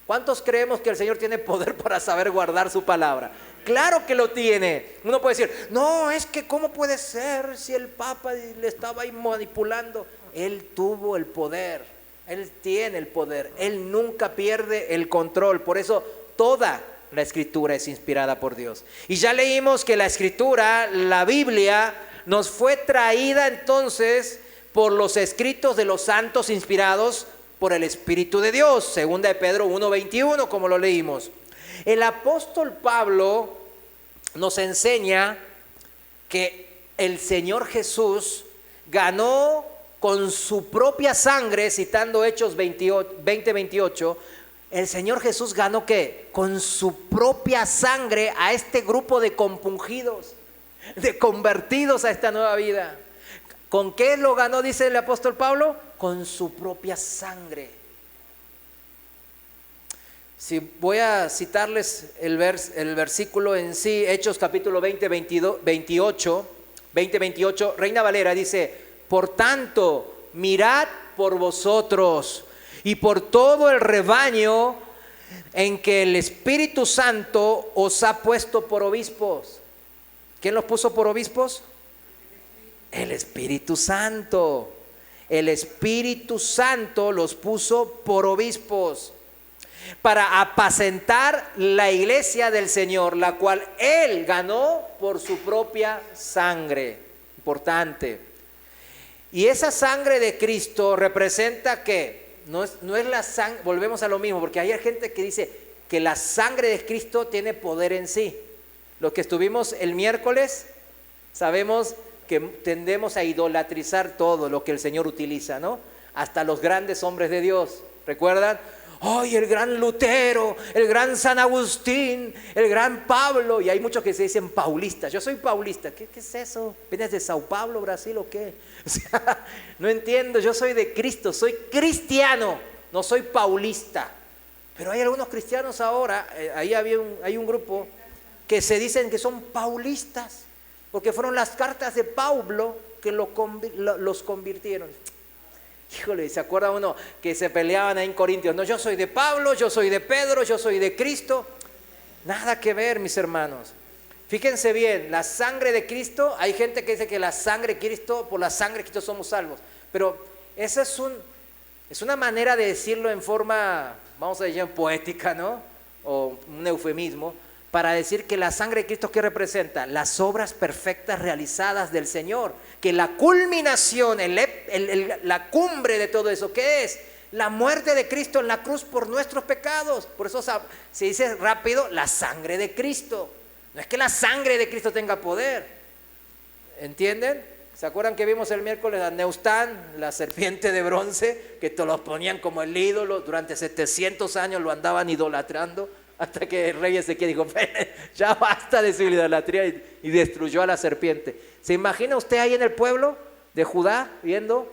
¿Cuántos creemos que el Señor tiene poder para saber guardar su palabra? Claro que lo tiene. Uno puede decir, no, es que ¿cómo puede ser si el Papa le estaba ahí manipulando? Él tuvo el poder Él tiene el poder, Él nunca pierde el control. Por eso toda la Escritura es inspirada por Dios. Y ya leímos que la Escritura, la Biblia, nos fue traída entonces por los escritos de los santos inspirados por el Espíritu de Dios. Segunda de Pedro 1:21, como lo leímos. El apóstol Pablo nos enseña que el Señor Jesús ganó con su propia sangre, citando Hechos 20:28, el Señor Jesús ganó ¿qué? Con su propia sangre a este grupo de compungidos, de convertidos a esta nueva vida. ¿Con qué lo ganó, dice el apóstol Pablo? Con su propia sangre. Si voy a citarles el versículo en sí, Hechos capítulo 28, Reina Valera dice: por tanto, mirad por vosotros y por todo el rebaño en que el Espíritu Santo os ha puesto por obispos. ¿Quién los puso por obispos? El Espíritu Santo. El Espíritu Santo los puso por obispos para apacentar la iglesia del Señor, la cual Él ganó por su propia sangre. Importante. Y esa sangre de Cristo representa que no es la sangre, volvemos a lo mismo, porque hay gente que dice que la sangre de Cristo tiene poder en sí. Los que estuvimos el miércoles sabemos que tendemos a idolatrizar todo lo que el Señor utiliza, ¿no? Hasta los grandes hombres de Dios, ¿recuerdan? ¡Ay, el gran Lutero, el gran San Agustín, el gran Pablo! Y hay muchos que se dicen paulistas. Yo soy paulista. ¿Qué es eso? ¿Vienes de Sao Paulo, Brasil o qué? O sea, no entiendo. Yo soy de Cristo, soy cristiano, no soy paulista. Pero hay algunos cristianos ahora, ahí hay un grupo que se dicen que son paulistas, porque fueron las cartas de Pablo que los convirtieron. Híjole, ¿se acuerda uno que se peleaban ahí en Corintios? No, yo soy de Pablo, yo soy de Pedro, yo soy de Cristo. Nada que ver, mis hermanos. Fíjense bien, la sangre de Cristo, hay gente que dice que la sangre de Cristo, por la sangre de Cristo somos salvos. Pero esa es una manera de decirlo en forma, vamos a decir, poética, ¿no? O un eufemismo, para decir que la sangre de Cristo, ¿qué representa? Las obras perfectas realizadas del Señor. Que la culminación, la cumbre de todo eso, ¿qué es? La muerte de Cristo en la cruz por nuestros pecados. Por eso se dice rápido, la sangre de Cristo. No es que la sangre de Cristo tenga poder. ¿Entienden? ¿Se acuerdan que vimos el miércoles a Neustán, la serpiente de bronce, que te los ponían como el ídolo? Durante 700 años lo andaban idolatrando, hasta que el rey Ezequiel dijo: ya basta de su idolatría, y destruyó a la serpiente. ¿Se imagina usted ahí en el pueblo de Judá viendo?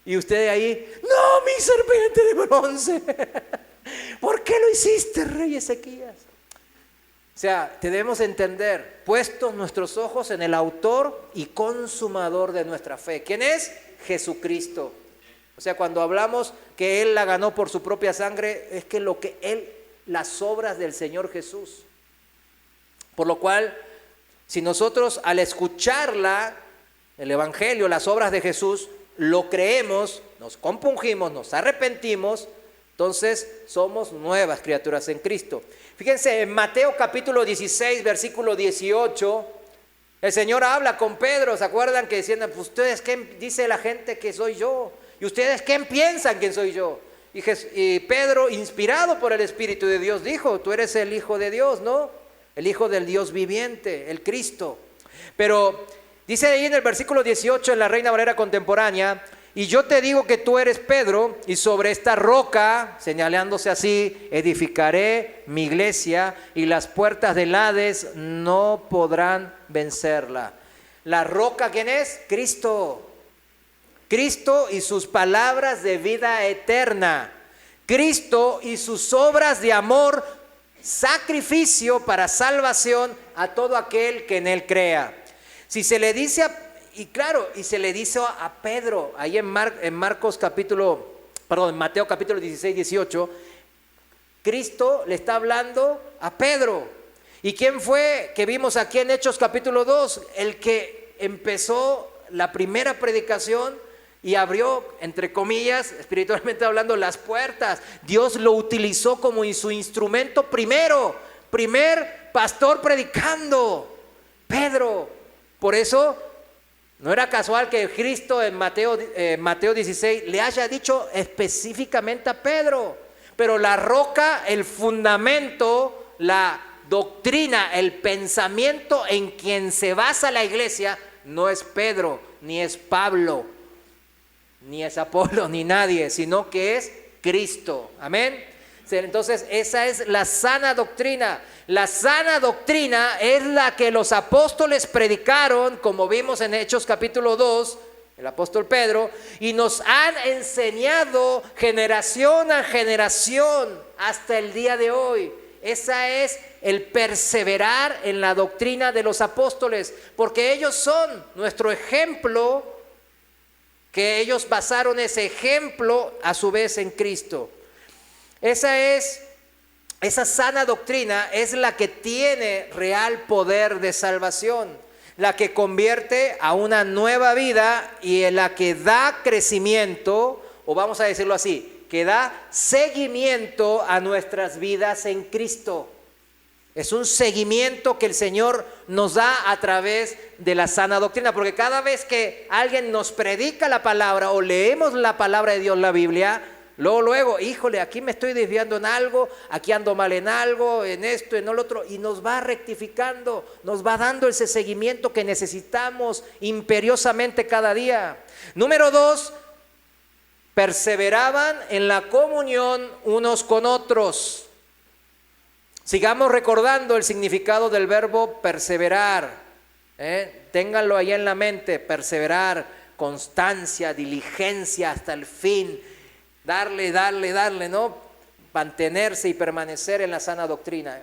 Y usted ahí: no, mi serpiente de bronce. ¿Por qué lo hiciste, rey Ezequías? O sea, debemos entender, puestos nuestros ojos en el autor y consumador de nuestra fe. ¿Quién es? Jesucristo. O sea, cuando hablamos que Él la ganó por su propia sangre, es que las obras del Señor Jesús. Por lo cual, si nosotros al escucharla, el Evangelio, las obras de Jesús, lo creemos, nos compungimos, nos arrepentimos, entonces somos nuevas criaturas en Cristo. Fíjense, en Mateo capítulo 16, versículo 18, el Señor habla con Pedro. ¿Se acuerdan que decían: pues ustedes qué dice la gente que soy yo? ¿Y ustedes qué piensan que soy yo? Y Pedro, inspirado por el Espíritu de Dios, dijo: tú eres el Hijo de Dios, ¿no? El Hijo del Dios viviente, el Cristo. Pero dice ahí en el versículo 18, en la Reina Valera contemporánea: y yo te digo que tú eres Pedro, y sobre esta roca, señalándose así, edificaré mi iglesia, y las puertas del Hades no podrán vencerla. ¿La roca quién es? Cristo. Cristo y sus palabras de vida eterna. Cristo y sus obras de amor, sacrificio para salvación a todo aquel que en Él crea. Si se le dice y se le dice a Pedro, ahí en Mateo capítulo 16, 18, Cristo le está hablando a Pedro. ¿Y quién fue que vimos aquí en Hechos capítulo 2? El que empezó la primera predicación, y abrió, entre comillas, espiritualmente hablando, las puertas. Dios lo utilizó como su instrumento primer pastor predicando, Pedro. Por eso no era casual que Cristo en Mateo 16 le haya dicho específicamente a Pedro. Pero la roca, el fundamento, la doctrina, el pensamiento en quien se basa la iglesia no es Pedro, ni es Pablo, ni es Apolo, ni nadie, sino que es Cristo. Amén. Entonces esa es la sana doctrina. La sana doctrina es la que los apóstoles predicaron, como vimos en Hechos capítulo 2, el apóstol Pedro, y nos han enseñado generación a generación hasta el día de hoy. Esa es el perseverar en la doctrina de los apóstoles, porque ellos son nuestro ejemplo, que ellos basaron ese ejemplo a su vez en Cristo. Esa sana doctrina es la que tiene real poder de salvación, la que convierte a una nueva vida y en la que da crecimiento, o vamos a decirlo así, que da seguimiento a nuestras vidas en Cristo. Es un seguimiento que el Señor nos da a través de la sana doctrina, porque cada vez que alguien nos predica la palabra o leemos la palabra de Dios, la Biblia, luego, híjole, aquí me estoy desviando en algo, aquí ando mal en algo, en esto, en lo otro, y nos va rectificando, nos va dando ese seguimiento que necesitamos imperiosamente cada día. Número 2, perseveraban en la comunión unos con otros. Sigamos recordando el significado del verbo perseverar. Ténganlo ahí en la mente, perseverar, constancia, diligencia hasta el fin. Darle, ¿no? Mantenerse y permanecer en la sana doctrina.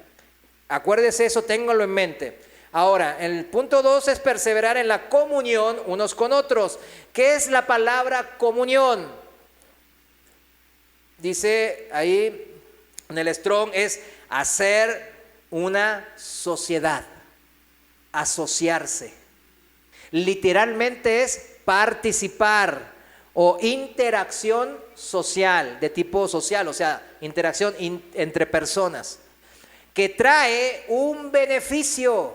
Acuérdese eso, ténganlo en mente. Ahora, el punto 2 es perseverar en la comunión unos con otros. ¿Qué es la palabra comunión? Dice ahí en el Strong, es hacer una sociedad, asociarse. Literalmente es participar o interacción social, de tipo social, o sea, interacción entre personas, que trae un beneficio: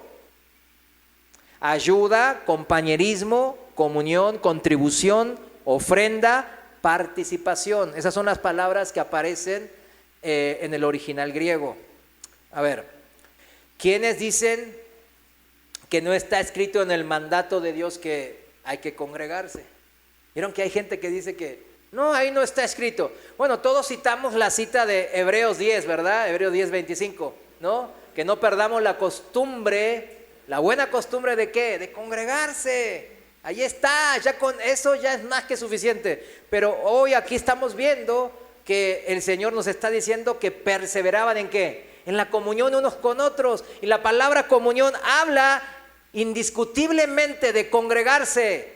ayuda, compañerismo, comunión, contribución, ofrenda, participación. Esas son las palabras que aparecen en el original griego. A ver, ¿quiénes dicen que no está escrito en el mandato de Dios que hay que congregarse? ¿Vieron que hay gente que dice que no, ahí no está escrito? Bueno, todos citamos la cita de Hebreos 10, ¿verdad? Hebreos 10, 25, ¿no? Que no perdamos la costumbre, la buena costumbre ¿de qué? De congregarse. Ahí está, ya con eso ya es más que suficiente. Pero hoy aquí estamos viendo que el Señor nos está diciendo que perseveraban ¿en qué? En la comunión unos con otros. Y la palabra comunión habla indiscutiblemente de congregarse,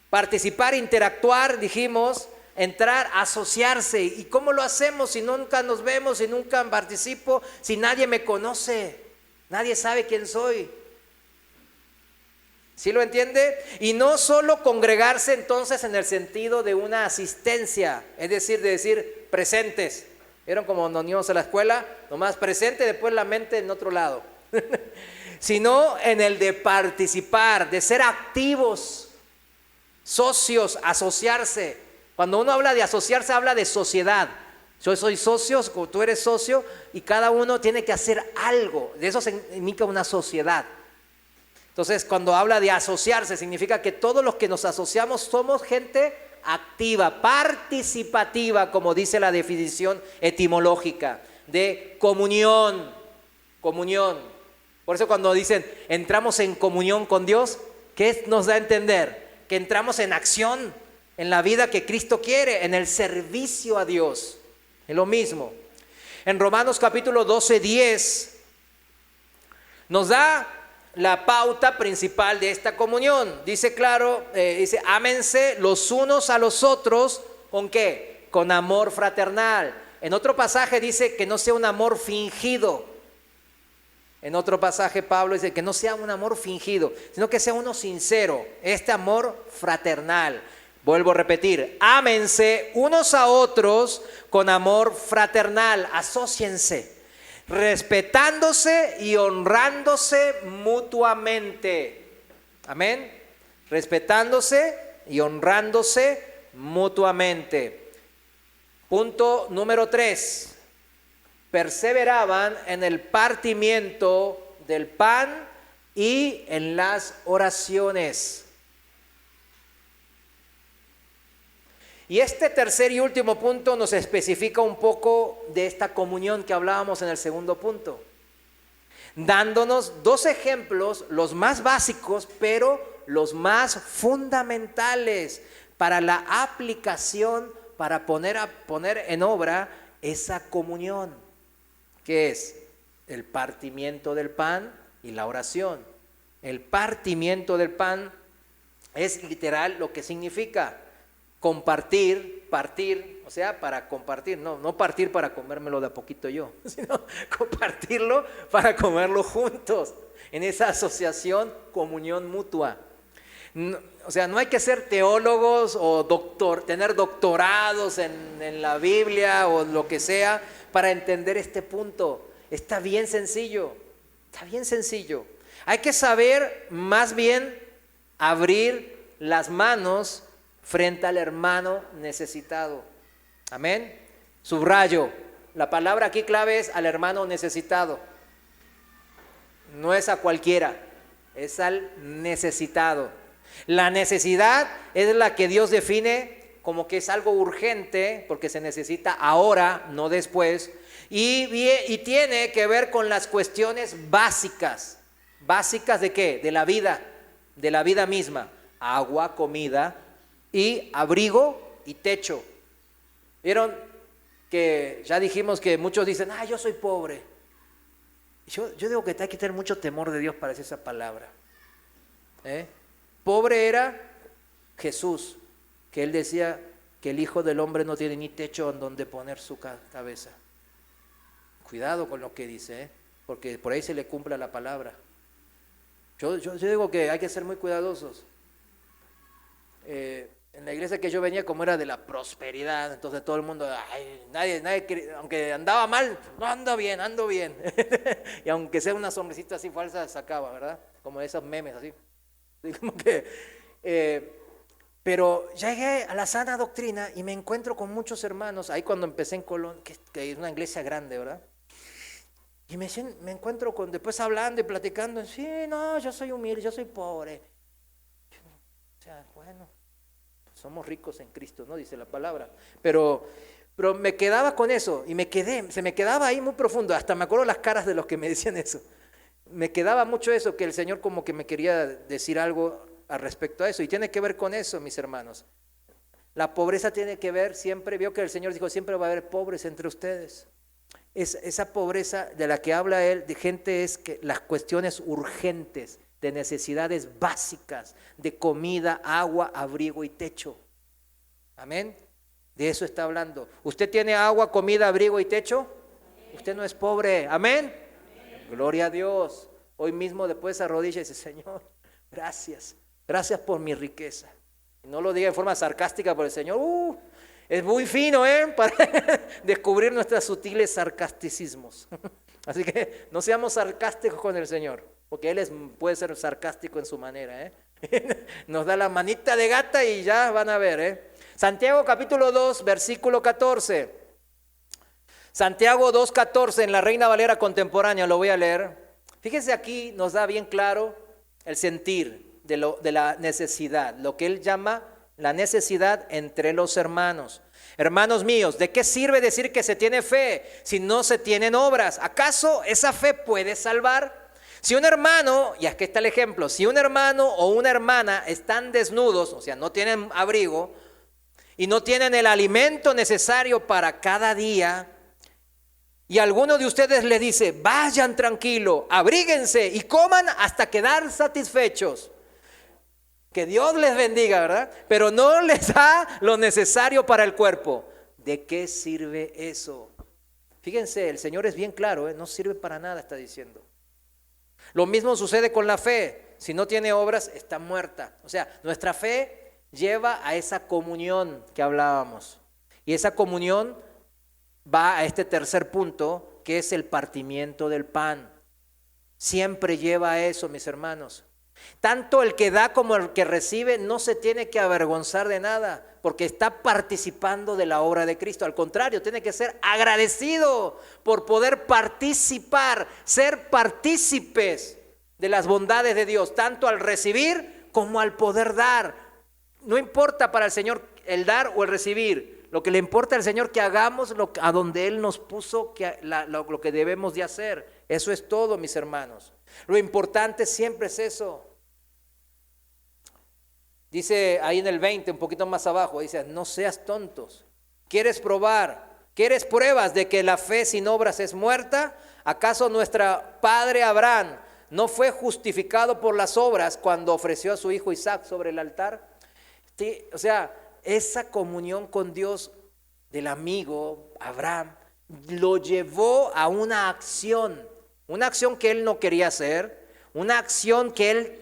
participar, interactuar, dijimos, entrar, asociarse. ¿Y cómo lo hacemos si nunca nos vemos, si nunca participo, si nadie me conoce? Nadie sabe quién soy. ¿Sí lo entiende? Y no solo congregarse entonces en el sentido de una asistencia, es decir, de decir presentes. ¿Vieron como nos íbamos a la escuela? Nomás presente, después la mente en otro lado. Sino en el de participar, de ser activos, socios, asociarse. Cuando uno habla de asociarse, habla de sociedad. Yo soy socio, tú eres socio, y cada uno tiene que hacer algo. De eso significa una sociedad. Entonces, cuando habla de asociarse, significa que todos los que nos asociamos somos gente activa, participativa, como dice la definición etimológica de comunión. Comunión. Por eso cuando dicen entramos en comunión con Dios, ¿qué nos da a entender? Que entramos en acción, en la vida que Cristo quiere, en el servicio a Dios. Es lo mismo. En Romanos capítulo 12, 10, nos da la pauta principal de esta comunión. Dice claro, dice, ámense los unos a los otros, ¿con qué? Con amor fraternal. En otro pasaje dice que no sea un amor fingido. En otro pasaje Pablo dice que no sea un amor fingido, sino que sea uno sincero, este amor fraternal. Vuelvo a repetir, ámense unos a otros con amor fraternal, asóciense, respetándose y honrándose mutuamente. Amén. Respetándose y honrándose mutuamente. Punto número 3. Perseveraban en el partimiento del pan y en las oraciones. Y este tercer y último punto nos especifica un poco de esta comunión que hablábamos en el segundo punto, dándonos dos ejemplos, los más básicos, pero los más fundamentales para la aplicación, para poner en obra esa comunión, que es el partimiento del pan y la oración. El partimiento del pan es literal lo que significa compartir, partir, o sea, para compartir, no partir para comérmelo de a poquito yo, sino compartirlo para comerlo juntos, en esa asociación, comunión mutua. No, o sea, no hay que ser teólogos o tener doctorados en la Biblia o lo que sea para entender este punto. Está bien sencillo, está bien sencillo. Hay que saber más bien abrir las manos frente al hermano necesitado. Amén. Subrayo, la palabra aquí clave es al hermano necesitado. No es a cualquiera, es al necesitado. La necesidad es la que Dios define como que es algo urgente, porque se necesita ahora, no después, y tiene que ver con las cuestiones básicas. ¿Básicas de qué? De la vida misma. Agua, comida y abrigo y techo. ¿Vieron que ya dijimos que muchos dicen, yo soy pobre? Yo digo que hay que tener mucho temor de Dios para decir esa palabra. Pobre era Jesús, que él decía que el Hijo del Hombre no tiene ni techo en donde poner su cabeza. Cuidado con lo que dice, porque por ahí se le cumpla la palabra. Yo digo que hay que ser muy cuidadosos. En la iglesia que yo venía, como era de la prosperidad, entonces todo el mundo, nadie quería, aunque andaba mal, no, ando bien. Y aunque sea una sonrisita así falsa, sacaba, ¿verdad? Como esos memes así. Como que, pero llegué a la sana doctrina y me encuentro con muchos hermanos, ahí cuando empecé en Colón, que es una iglesia grande, ¿verdad? Y me encuentro después hablando y platicando, sí, no, yo soy humilde, yo soy pobre. O sea, bueno, somos ricos en Cristo, ¿no? Dice la palabra. Pero me quedaba con eso y se me quedaba ahí muy profundo. Hasta me acuerdo las caras de los que me decían eso. Me quedaba mucho eso, que el Señor como que me quería decir algo al respecto a eso. Y tiene que ver con eso, mis hermanos. La pobreza tiene que ver siempre, vio que el Señor dijo, siempre va a haber pobres entre ustedes. Esa pobreza de la que habla Él, de gente, es que las cuestiones urgentes, de necesidades básicas, de comida, agua, abrigo y techo. Amén. De eso está hablando. ¿Usted tiene agua, comida, abrigo y techo? Usted no es pobre. Amén. Gloria a Dios. Hoy mismo después se arrodilla y dice, Señor, gracias por mi riqueza. Y no lo diga en forma sarcástica, porque el Señor es muy fino para descubrir nuestros sutiles sarcasticismos. Así que no seamos sarcásticos con el Señor, porque Él puede ser sarcástico en su manera. Nos da la manita de gata y ya van a ver. Santiago capítulo 2, versículo 14. Santiago 2:14 en la Reina Valera contemporánea, lo voy a leer. Fíjese, aquí nos da bien claro el sentir de la necesidad, lo que él llama la necesidad entre los hermanos. Hermanos míos, ¿de qué sirve decir que se tiene fe si no se tienen obras? ¿Acaso esa fe puede salvar? Si un hermano, y aquí está el ejemplo, si un hermano o una hermana están desnudos, o sea, no tienen abrigo y no tienen el alimento necesario para cada día, y alguno de ustedes le dice, vayan tranquilo, abríguense y coman hasta quedar satisfechos. Que Dios les bendiga, ¿verdad? Pero no les da lo necesario para el cuerpo. ¿De qué sirve eso? Fíjense, el Señor es bien claro, no sirve para nada, está diciendo. Lo mismo sucede con la fe. Si no tiene obras, está muerta. O sea, nuestra fe lleva a esa comunión que hablábamos. Y esa comunión va a este tercer punto, que es el partimiento del pan. Siempre lleva a eso, mis hermanos. Tanto el que da como el que recibe no se tiene que avergonzar de nada, porque está participando de la obra de Cristo. Al contrario, tiene que ser agradecido por poder participar, ser partícipes de las bondades de Dios, tanto al recibir como al poder dar. No importa para el Señor el dar o el recibir. Lo que le importa al Señor que hagamos a donde Él nos puso lo que debemos de hacer. Eso es todo, mis hermanos. Lo importante siempre es eso. Dice ahí en el 20, un poquito más abajo, dice, no seas tontos. ¿Quieres probar? ¿Quieres pruebas de que la fe sin obras es muerta? ¿Acaso nuestro padre Abraham no fue justificado por las obras cuando ofreció a su hijo Isaac sobre el altar? Sí, o sea, esa comunión con Dios del amigo Abraham lo llevó a una acción que él no quería hacer, una acción que él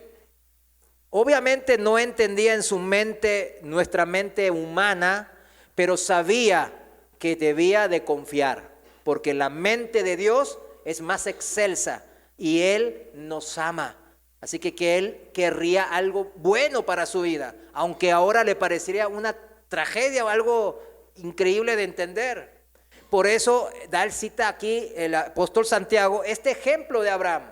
obviamente no entendía en su mente, nuestra mente humana, pero sabía que debía de confiar, porque la mente de Dios es más excelsa y Él nos ama. Así que Él querría algo bueno para su vida, aunque ahora le parecería una tragedia o algo increíble de entender. Por eso da el cita aquí el apóstol Santiago, este ejemplo de Abraham.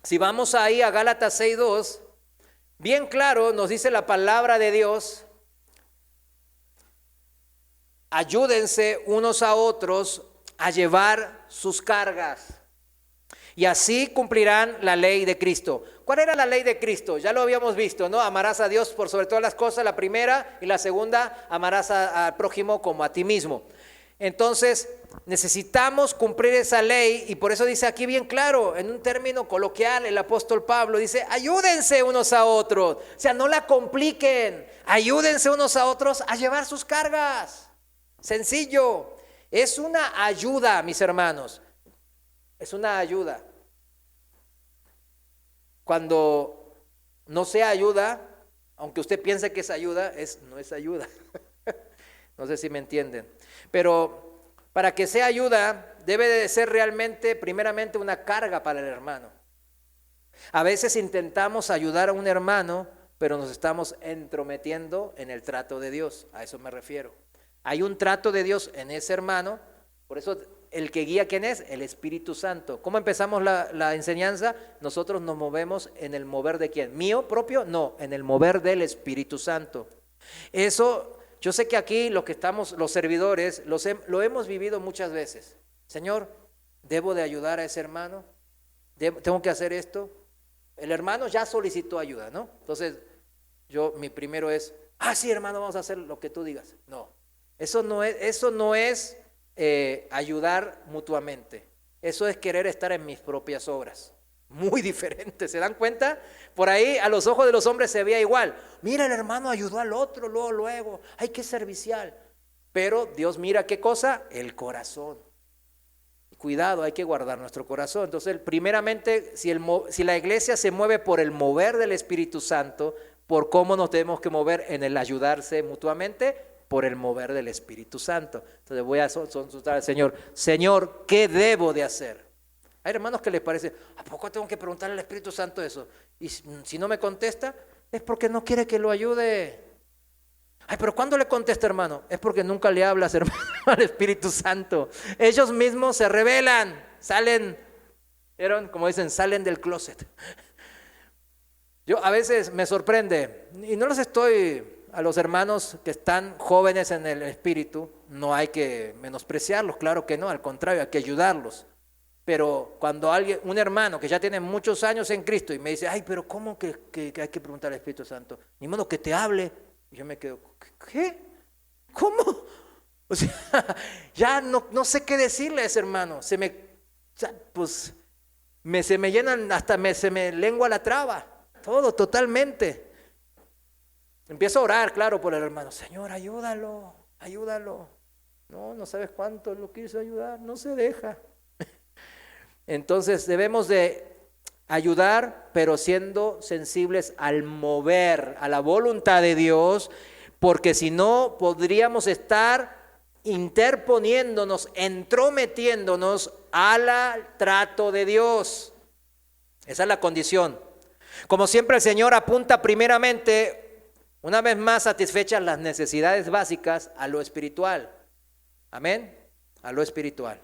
Si vamos ahí a Gálatas 6:2, bien claro nos dice la palabra de Dios: ayúdense unos a otros a llevar sus cargas, y así cumplirán la ley de Cristo. ¿Cuál era la ley de Cristo? Ya lo habíamos visto, ¿no? Amarás a Dios por sobre todas las cosas, la primera, y la segunda, amarás al prójimo como a ti mismo. Entonces, necesitamos cumplir esa ley, y por eso dice aquí bien claro, en un término coloquial, el apóstol Pablo dice, ayúdense unos a otros. O sea, no la compliquen, ayúdense unos a otros a llevar sus cargas. Sencillo, es una ayuda, mis hermanos, es una ayuda. Cuando no sea ayuda, aunque usted piense que es ayuda, no es ayuda. No sé si me entienden. Pero para que sea ayuda, debe de ser realmente, primeramente, una carga para el hermano. A veces intentamos ayudar a un hermano, pero nos estamos entrometiendo en el trato de Dios. A eso me refiero. Hay un trato de Dios en ese hermano, por eso el que guía, ¿quién es? El Espíritu Santo. ¿Cómo empezamos la enseñanza? Nosotros nos movemos en el mover de ¿quién? ¿Mío propio? No, en el mover del Espíritu Santo. Eso, yo sé que aquí los que estamos, los servidores, lo hemos vivido muchas veces. Señor, ¿debo de ayudar a ese hermano? ¿Tengo que hacer esto? El hermano ya solicitó ayuda, ¿no? Entonces, mi primero es, sí, hermano, vamos a hacer lo que tú digas. No, eso no es ayudar mutuamente. Eso es querer estar en mis propias obras. Muy diferente, ¿se dan cuenta? Por ahí a los ojos de los hombres se veía igual. Mira, el hermano ayudó al otro, luego, ay, qué servicial. Pero Dios mira qué cosa, el corazón. Cuidado, hay que guardar nuestro corazón. Entonces, primeramente, si la iglesia se mueve por el mover del Espíritu Santo, por cómo nos tenemos que mover en el ayudarse mutuamente, por el mover del Espíritu Santo. Entonces voy a consultar al Señor. Señor, ¿qué debo de hacer? Hay hermanos que les parece, ¿a poco tengo que preguntarle al Espíritu Santo eso? Y si no me contesta, es porque no quiere que lo ayude. Ay, pero ¿cuándo le contesta, hermano? Es porque nunca le hablas, hermano, al Espíritu Santo. Ellos mismos se rebelan, salen, ¿vieron? Como dicen, salen del closet. Yo a veces me sorprende, y no los estoy, a los hermanos que están jóvenes en el Espíritu, no hay que menospreciarlos, claro que no, al contrario, hay que ayudarlos. Pero cuando un hermano que ya tiene muchos años en Cristo y me dice, ay, pero ¿cómo que hay que preguntar al Espíritu Santo? Ni modo que te hable. Y yo me quedo, ¿qué? ¿Cómo? O sea, ya no sé qué decirle a ese hermano. Se me llenan, se me lengua la traba. Todo, totalmente. Empiezo a orar, claro, por el hermano. Señor, ayúdalo. No sabes cuánto lo quiso ayudar, no se deja. Entonces debemos de ayudar, pero siendo sensibles al mover, a la voluntad de Dios, porque si no podríamos estar interponiéndonos, entrometiéndonos al trato de Dios. Esa es la condición. Como siempre, el Señor apunta primeramente, una vez más satisfechas las necesidades básicas, a lo espiritual. Amén, a lo espiritual.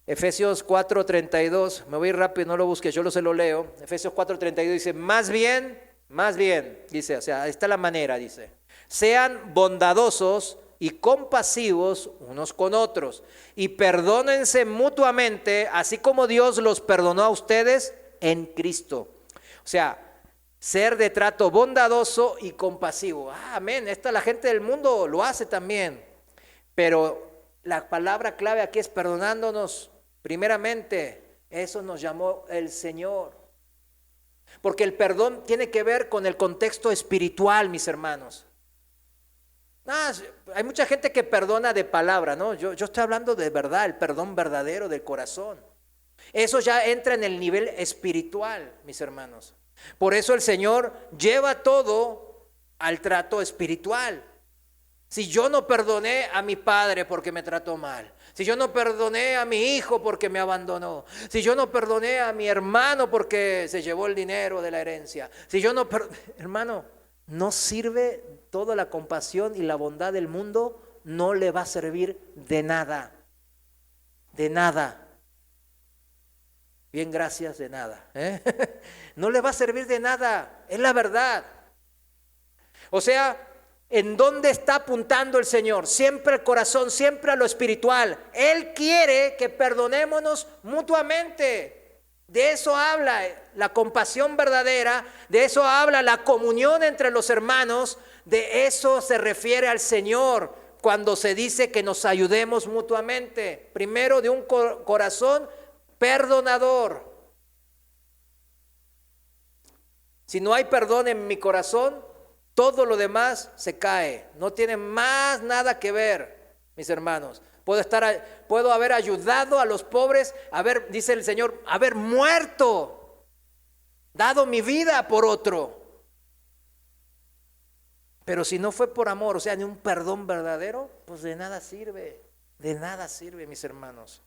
Efesios 4:32, me voy rápido, no lo busques, yo se lo leo. Efesios 4:32 dice, más bien, dice, o sea, esta es la manera, dice, sean bondadosos y compasivos unos con otros, y perdónense mutuamente, así como Dios los perdonó a ustedes en Cristo. O sea, ser de trato bondadoso y compasivo. Amén, esta la gente del mundo lo hace también, pero la palabra clave aquí es perdonándonos primeramente. Eso nos llamó el Señor. Porque el perdón tiene que ver con el contexto espiritual, mis hermanos. Hay mucha gente que perdona de palabra, ¿no? Yo estoy hablando de verdad, el perdón verdadero del corazón. Eso ya entra en el nivel espiritual, mis hermanos. Por eso el Señor lleva todo al trato espiritual. Si yo no perdoné a mi padre porque me trató mal, si yo no perdoné a mi hijo porque me abandonó, si yo no perdoné a mi hermano porque se llevó el dinero de la herencia, si yo no hermano, no sirve toda la compasión y la bondad del mundo, no le va a servir de nada, de nada. Bien, gracias, de nada. No le va a servir de nada, es la verdad. O sea, ¿en dónde está apuntando el Señor? Siempre al corazón, siempre a lo espiritual. Él quiere que perdonémonos mutuamente. De eso habla la compasión verdadera, de eso habla la comunión entre los hermanos, de eso se refiere al Señor cuando se dice que nos ayudemos mutuamente. Primero, de un corazón perdonador. Si no hay perdón en mi corazón, todo lo demás se cae, no tiene más nada que ver, mis hermanos. Puedo haber ayudado a los pobres, dice el Señor, haber muerto, dado mi vida por otro. Pero si no fue por amor, o sea, ni un perdón verdadero, pues de nada sirve, mis hermanos.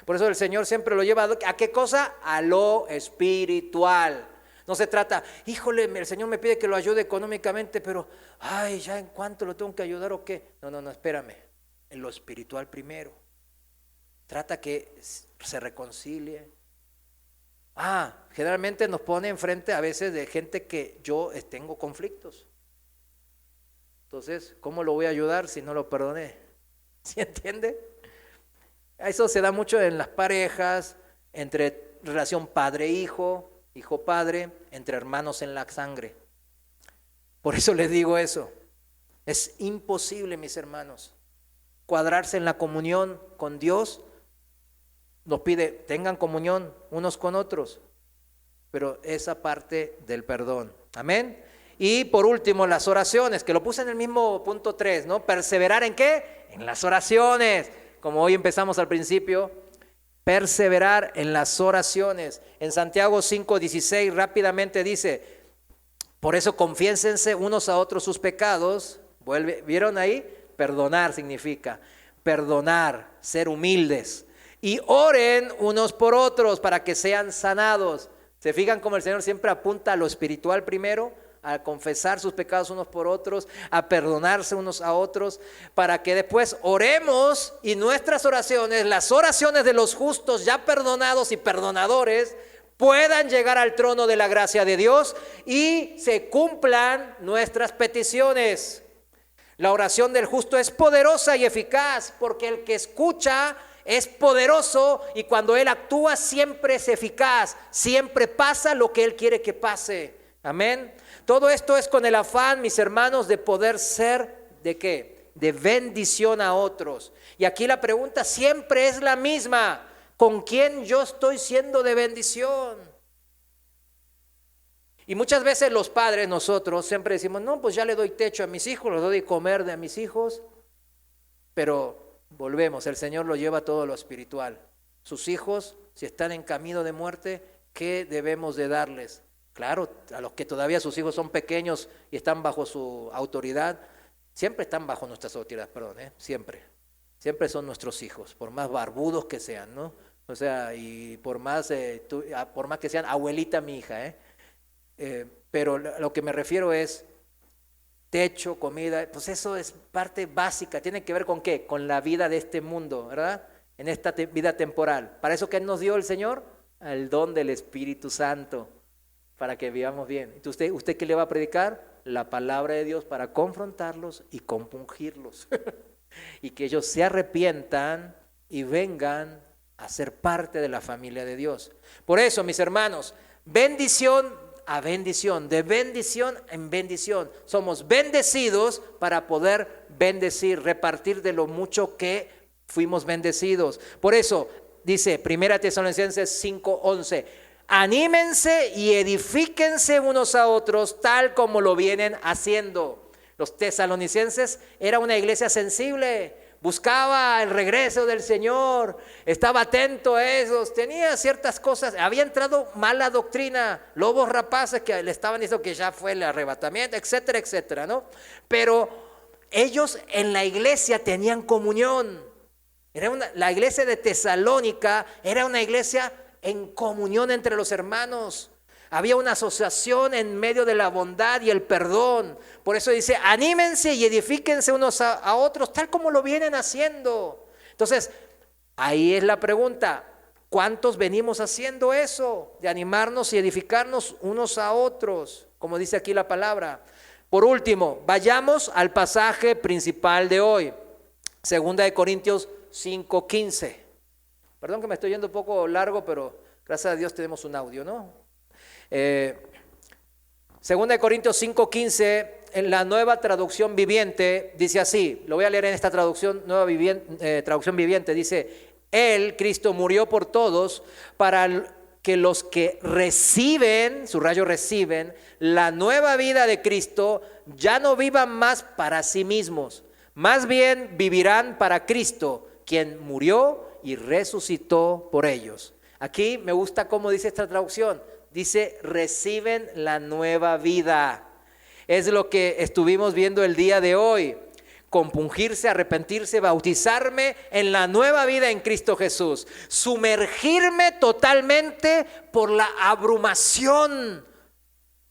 Por eso el Señor siempre lo lleva ¿a qué cosa? A lo espiritual. No se trata, híjole, el Señor me pide que lo ayude económicamente, pero, ya en cuánto lo tengo que ayudar o qué. No, espérame, en lo espiritual primero. Trata que se reconcilie. Generalmente nos pone enfrente a veces de gente que yo tengo conflictos. Entonces, ¿cómo lo voy a ayudar si no lo perdoné? ¿Sí entiende? Eso se da mucho en las parejas, entre relación padre-hijo, hijo-padre, entre hermanos en la sangre. Por eso les digo eso. Es imposible, mis hermanos, cuadrarse en la comunión con Dios. Nos pide, tengan comunión unos con otros, pero esa parte del perdón. Amén. Y por último, las oraciones, que lo puse en el mismo punto 3, ¿no? Perseverar ¿en qué? En las oraciones, como hoy empezamos al principio. Perseverar en las oraciones. En Santiago 5:16 rápidamente dice, por eso confiénsense unos a otros sus pecados. ¿Vieron ahí? Perdonar significa perdonar, ser humildes. Y oren unos por otros para que sean sanados. ¿Se fijan cómo el Señor siempre apunta a lo espiritual primero? A confesar sus pecados unos por otros, a perdonarse unos a otros, para que después oremos y nuestras oraciones, las oraciones de los justos ya perdonados y perdonadores, puedan llegar al trono de la gracia de Dios y se cumplan nuestras peticiones. La oración del justo es poderosa y eficaz, porque el que escucha es poderoso y cuando él actúa siempre es eficaz, siempre pasa lo que él quiere que pase. Amén. Todo esto es con el afán, mis hermanos, de poder ser, ¿de qué? De bendición a otros. Y aquí la pregunta siempre es la misma. ¿Con quién yo estoy siendo de bendición? Y muchas veces los padres, nosotros, siempre decimos, no, pues ya le doy techo a mis hijos, les doy de comer a mis hijos. Pero volvemos, el Señor lo lleva todo lo espiritual. Sus hijos, si están en camino de muerte, ¿Qué debemos de darles? Claro, a los que todavía sus hijos son pequeños y están bajo su autoridad, siempre están bajo nuestras autoridades, perdón, siempre. Siempre son nuestros hijos, por más barbudos que sean, ¿no? O sea, y por más que sean abuelita mi hija, pero lo que me refiero es techo, comida, pues eso es parte básica. ¿Tiene que ver con qué? Con la vida de este mundo, ¿verdad? En esta vida temporal. ¿Para eso qué nos dio el Señor? El don del Espíritu Santo, para que vivamos bien. Entonces, ¿usted qué le va a predicar? La palabra de Dios para confrontarlos y compungirlos. Y que ellos se arrepientan y vengan a ser parte de la familia de Dios. Por eso, mis hermanos, bendición a bendición, de bendición en bendición. Somos bendecidos para poder bendecir, repartir de lo mucho que fuimos bendecidos. Por eso dice 1 Tesalonicenses 5:11, anímense y edifíquense unos a otros tal como lo vienen haciendo. Los tesalonicenses era una iglesia sensible, buscaba el regreso del Señor, estaba atento a esos, tenía ciertas cosas, había entrado mala doctrina, lobos rapaces que le estaban diciendo que ya fue el arrebatamiento, etcétera, etcétera, ¿no? Pero ellos en la iglesia tenían comunión. La iglesia de Tesalónica era una iglesia en comunión entre los hermanos. Había una asociación en medio de la bondad y el perdón. Por eso dice, anímense y edifíquense unos a otros, tal como lo vienen haciendo. Entonces, ahí es la pregunta, ¿cuántos venimos haciendo eso? De animarnos y edificarnos unos a otros, como dice aquí la palabra. Por último, vayamos al pasaje principal de hoy, 2 Corintios 5:15. Perdón que me estoy yendo un poco largo, pero gracias a Dios tenemos un audio, ¿no? 2 Corintios 5:15, en la Nueva Traducción Viviente, dice así, lo voy a leer en esta traducción, traducción viviente, dice, Él, Cristo, murió por todos para que los que reciben, subrayo reciben, la nueva vida de Cristo, ya no vivan más para sí mismos, más bien vivirán para Cristo, quien murió y resucitó por ellos. Aquí me gusta cómo dice esta traducción. Dice, reciben la nueva vida. Es lo que estuvimos viendo el día de hoy. Compungirse, arrepentirse, bautizarme en la nueva vida en Cristo Jesús. Sumergirme totalmente por la abrumación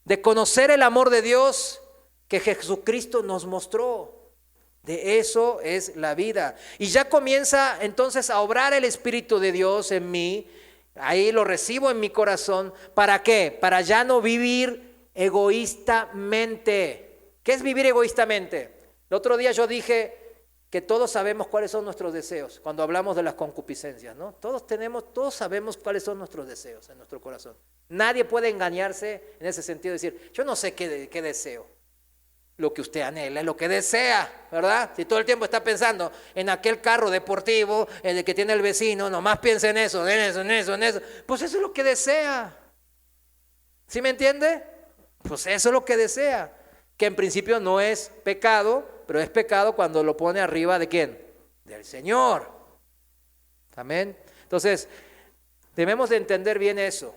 de conocer el amor de Dios que Jesucristo nos mostró. De eso es la vida. Y ya comienza entonces a obrar el Espíritu de Dios en mí. Ahí lo recibo en mi corazón. ¿Para qué? Para ya no vivir egoístamente. ¿Qué es vivir egoístamente? El otro día yo dije que todos sabemos cuáles son nuestros deseos cuando hablamos de las concupiscencias, ¿no? Todos sabemos cuáles son nuestros deseos en nuestro corazón. Nadie puede engañarse en ese sentido de decir, yo no sé qué deseo. Lo que usted anhela es lo que desea, ¿verdad? Si todo el tiempo está pensando en aquel carro deportivo, el que tiene el vecino, nomás piensa en eso, pues eso es lo que desea. ¿Sí me entiende? Pues eso es lo que desea. Que en principio no es pecado, pero es pecado cuando lo pone arriba ¿de quién? Del Señor. Amén. Entonces, debemos de entender bien eso.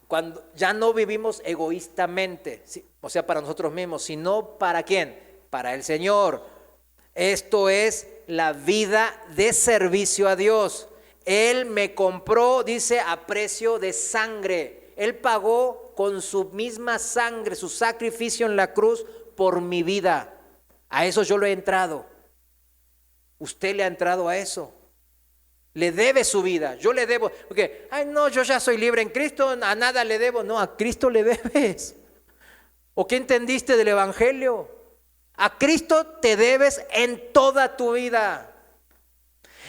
Cuando ya no vivimos egoístamente, o sea, para nosotros mismos, sino ¿para quién? Para el Señor. Esto es la vida de servicio a Dios. Él me compró, dice, a precio de sangre. Él pagó con su misma sangre, su sacrificio en la cruz por mi vida. A eso yo lo he entrado. Usted le ha entrado a eso. Le debe su vida, yo le debo, porque, no, yo ya soy libre en Cristo, a nada le debo. No, a Cristo le debes. ¿O qué entendiste del Evangelio? A Cristo te debes en toda tu vida.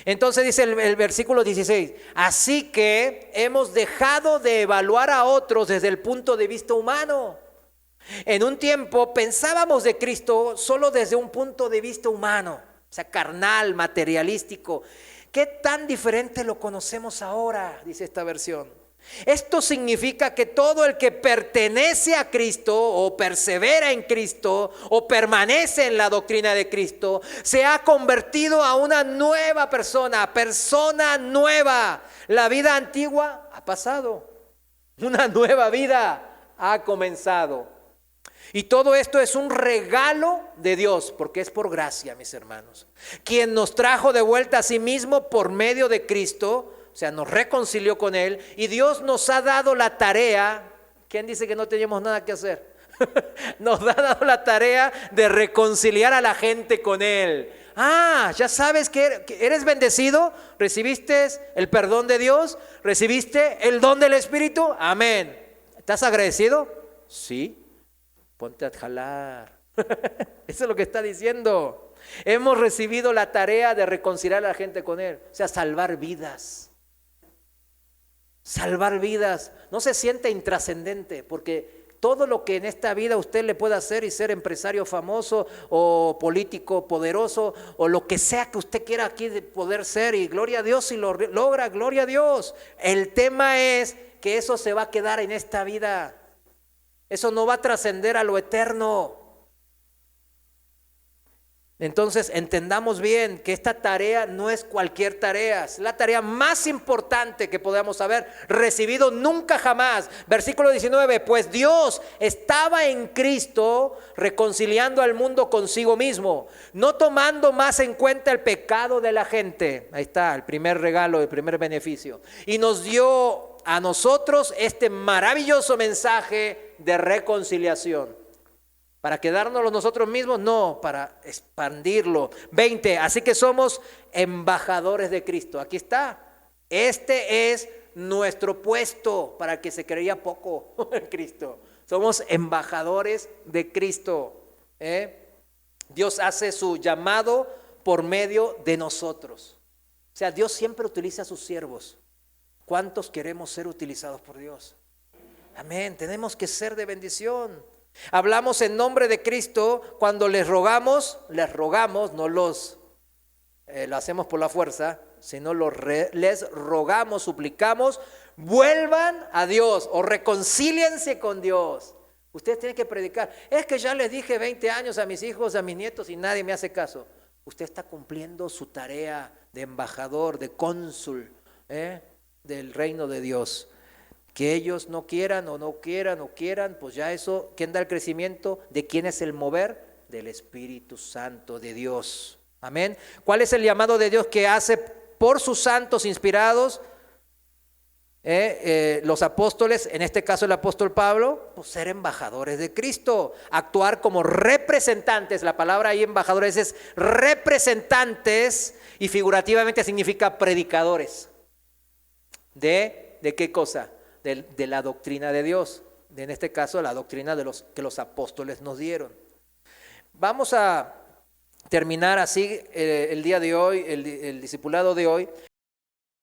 Entonces dice el versículo 16, así que hemos dejado de evaluar a otros desde el punto de vista humano. En un tiempo pensábamos de Cristo solo desde un punto de vista humano, o sea, carnal, materialístico. ¿Qué tan diferente lo conocemos ahora? Dice esta versión. Esto significa que todo el que pertenece a Cristo o persevera en Cristo o permanece en la doctrina de Cristo se ha convertido a una nueva persona nueva. La vida antigua ha pasado. Una nueva vida ha comenzado. Y todo esto es un regalo de Dios, porque es por gracia, mis hermanos. Quien nos trajo de vuelta a sí mismo por medio de Cristo, o sea, nos reconcilió con Él, y Dios nos ha dado la tarea. ¿Quién dice que no teníamos nada que hacer? Nos ha dado la tarea de reconciliar a la gente con Él. Ah, ya sabes que eres bendecido, recibiste el perdón de Dios, recibiste el don del Espíritu, amén. ¿Estás agradecido? Sí. Ponte a jalar. Eso es lo que está diciendo. Hemos recibido la tarea de reconciliar a la gente con Él, o sea, salvar vidas. Salvar vidas. No se siente intrascendente, porque todo lo que en esta vida usted le pueda hacer y ser empresario famoso o político poderoso o lo que sea que usted quiera aquí de poder ser, y gloria a Dios si lo logra, gloria a Dios. El tema es que eso se va a quedar en esta vida. Eso no va a trascender a lo eterno. Entonces entendamos bien que esta tarea no es cualquier tarea, es la tarea más importante que podamos haber recibido nunca jamás. Versículo 19, pues Dios estaba en Cristo reconciliando al mundo consigo mismo, no tomando más en cuenta el pecado de la gente. Ahí está el primer regalo, el primer beneficio. Y nos dio a nosotros este maravilloso mensaje de reconciliación. ¿Para quedárnoslo nosotros mismos? No, para expandirlo. 20, así que somos embajadores de Cristo. Aquí está. Este es nuestro puesto para el que se creía poco en Cristo. Somos embajadores de Cristo. Dios hace su llamado por medio de nosotros. O sea, Dios siempre utiliza a sus siervos. ¿Cuántos queremos ser utilizados por Dios? Amén, tenemos que ser de bendición. Hablamos en nombre de Cristo cuando les rogamos, no lo hacemos por la fuerza, sino les rogamos, suplicamos, vuelvan a Dios o reconcíliense con Dios. Ustedes tienen que predicar. Es que ya les dije 20 años a mis hijos, a mis nietos y nadie me hace caso. Usted está cumpliendo su tarea de embajador, de cónsul del reino de Dios. Que ellos no quieran, pues ya eso, ¿quién da el crecimiento? ¿De quién es el mover? Del Espíritu Santo de Dios. Amén. ¿Cuál es el llamado de Dios que hace por sus santos inspirados? Los apóstoles, en este caso el apóstol Pablo, pues ser embajadores de Cristo, actuar como representantes. La palabra ahí embajadores es representantes y figurativamente significa predicadores. ¿De qué cosa? De la doctrina de Dios, en este caso la doctrina de que los apóstoles nos dieron. Vamos a terminar así el día de hoy, el discipulado de hoy.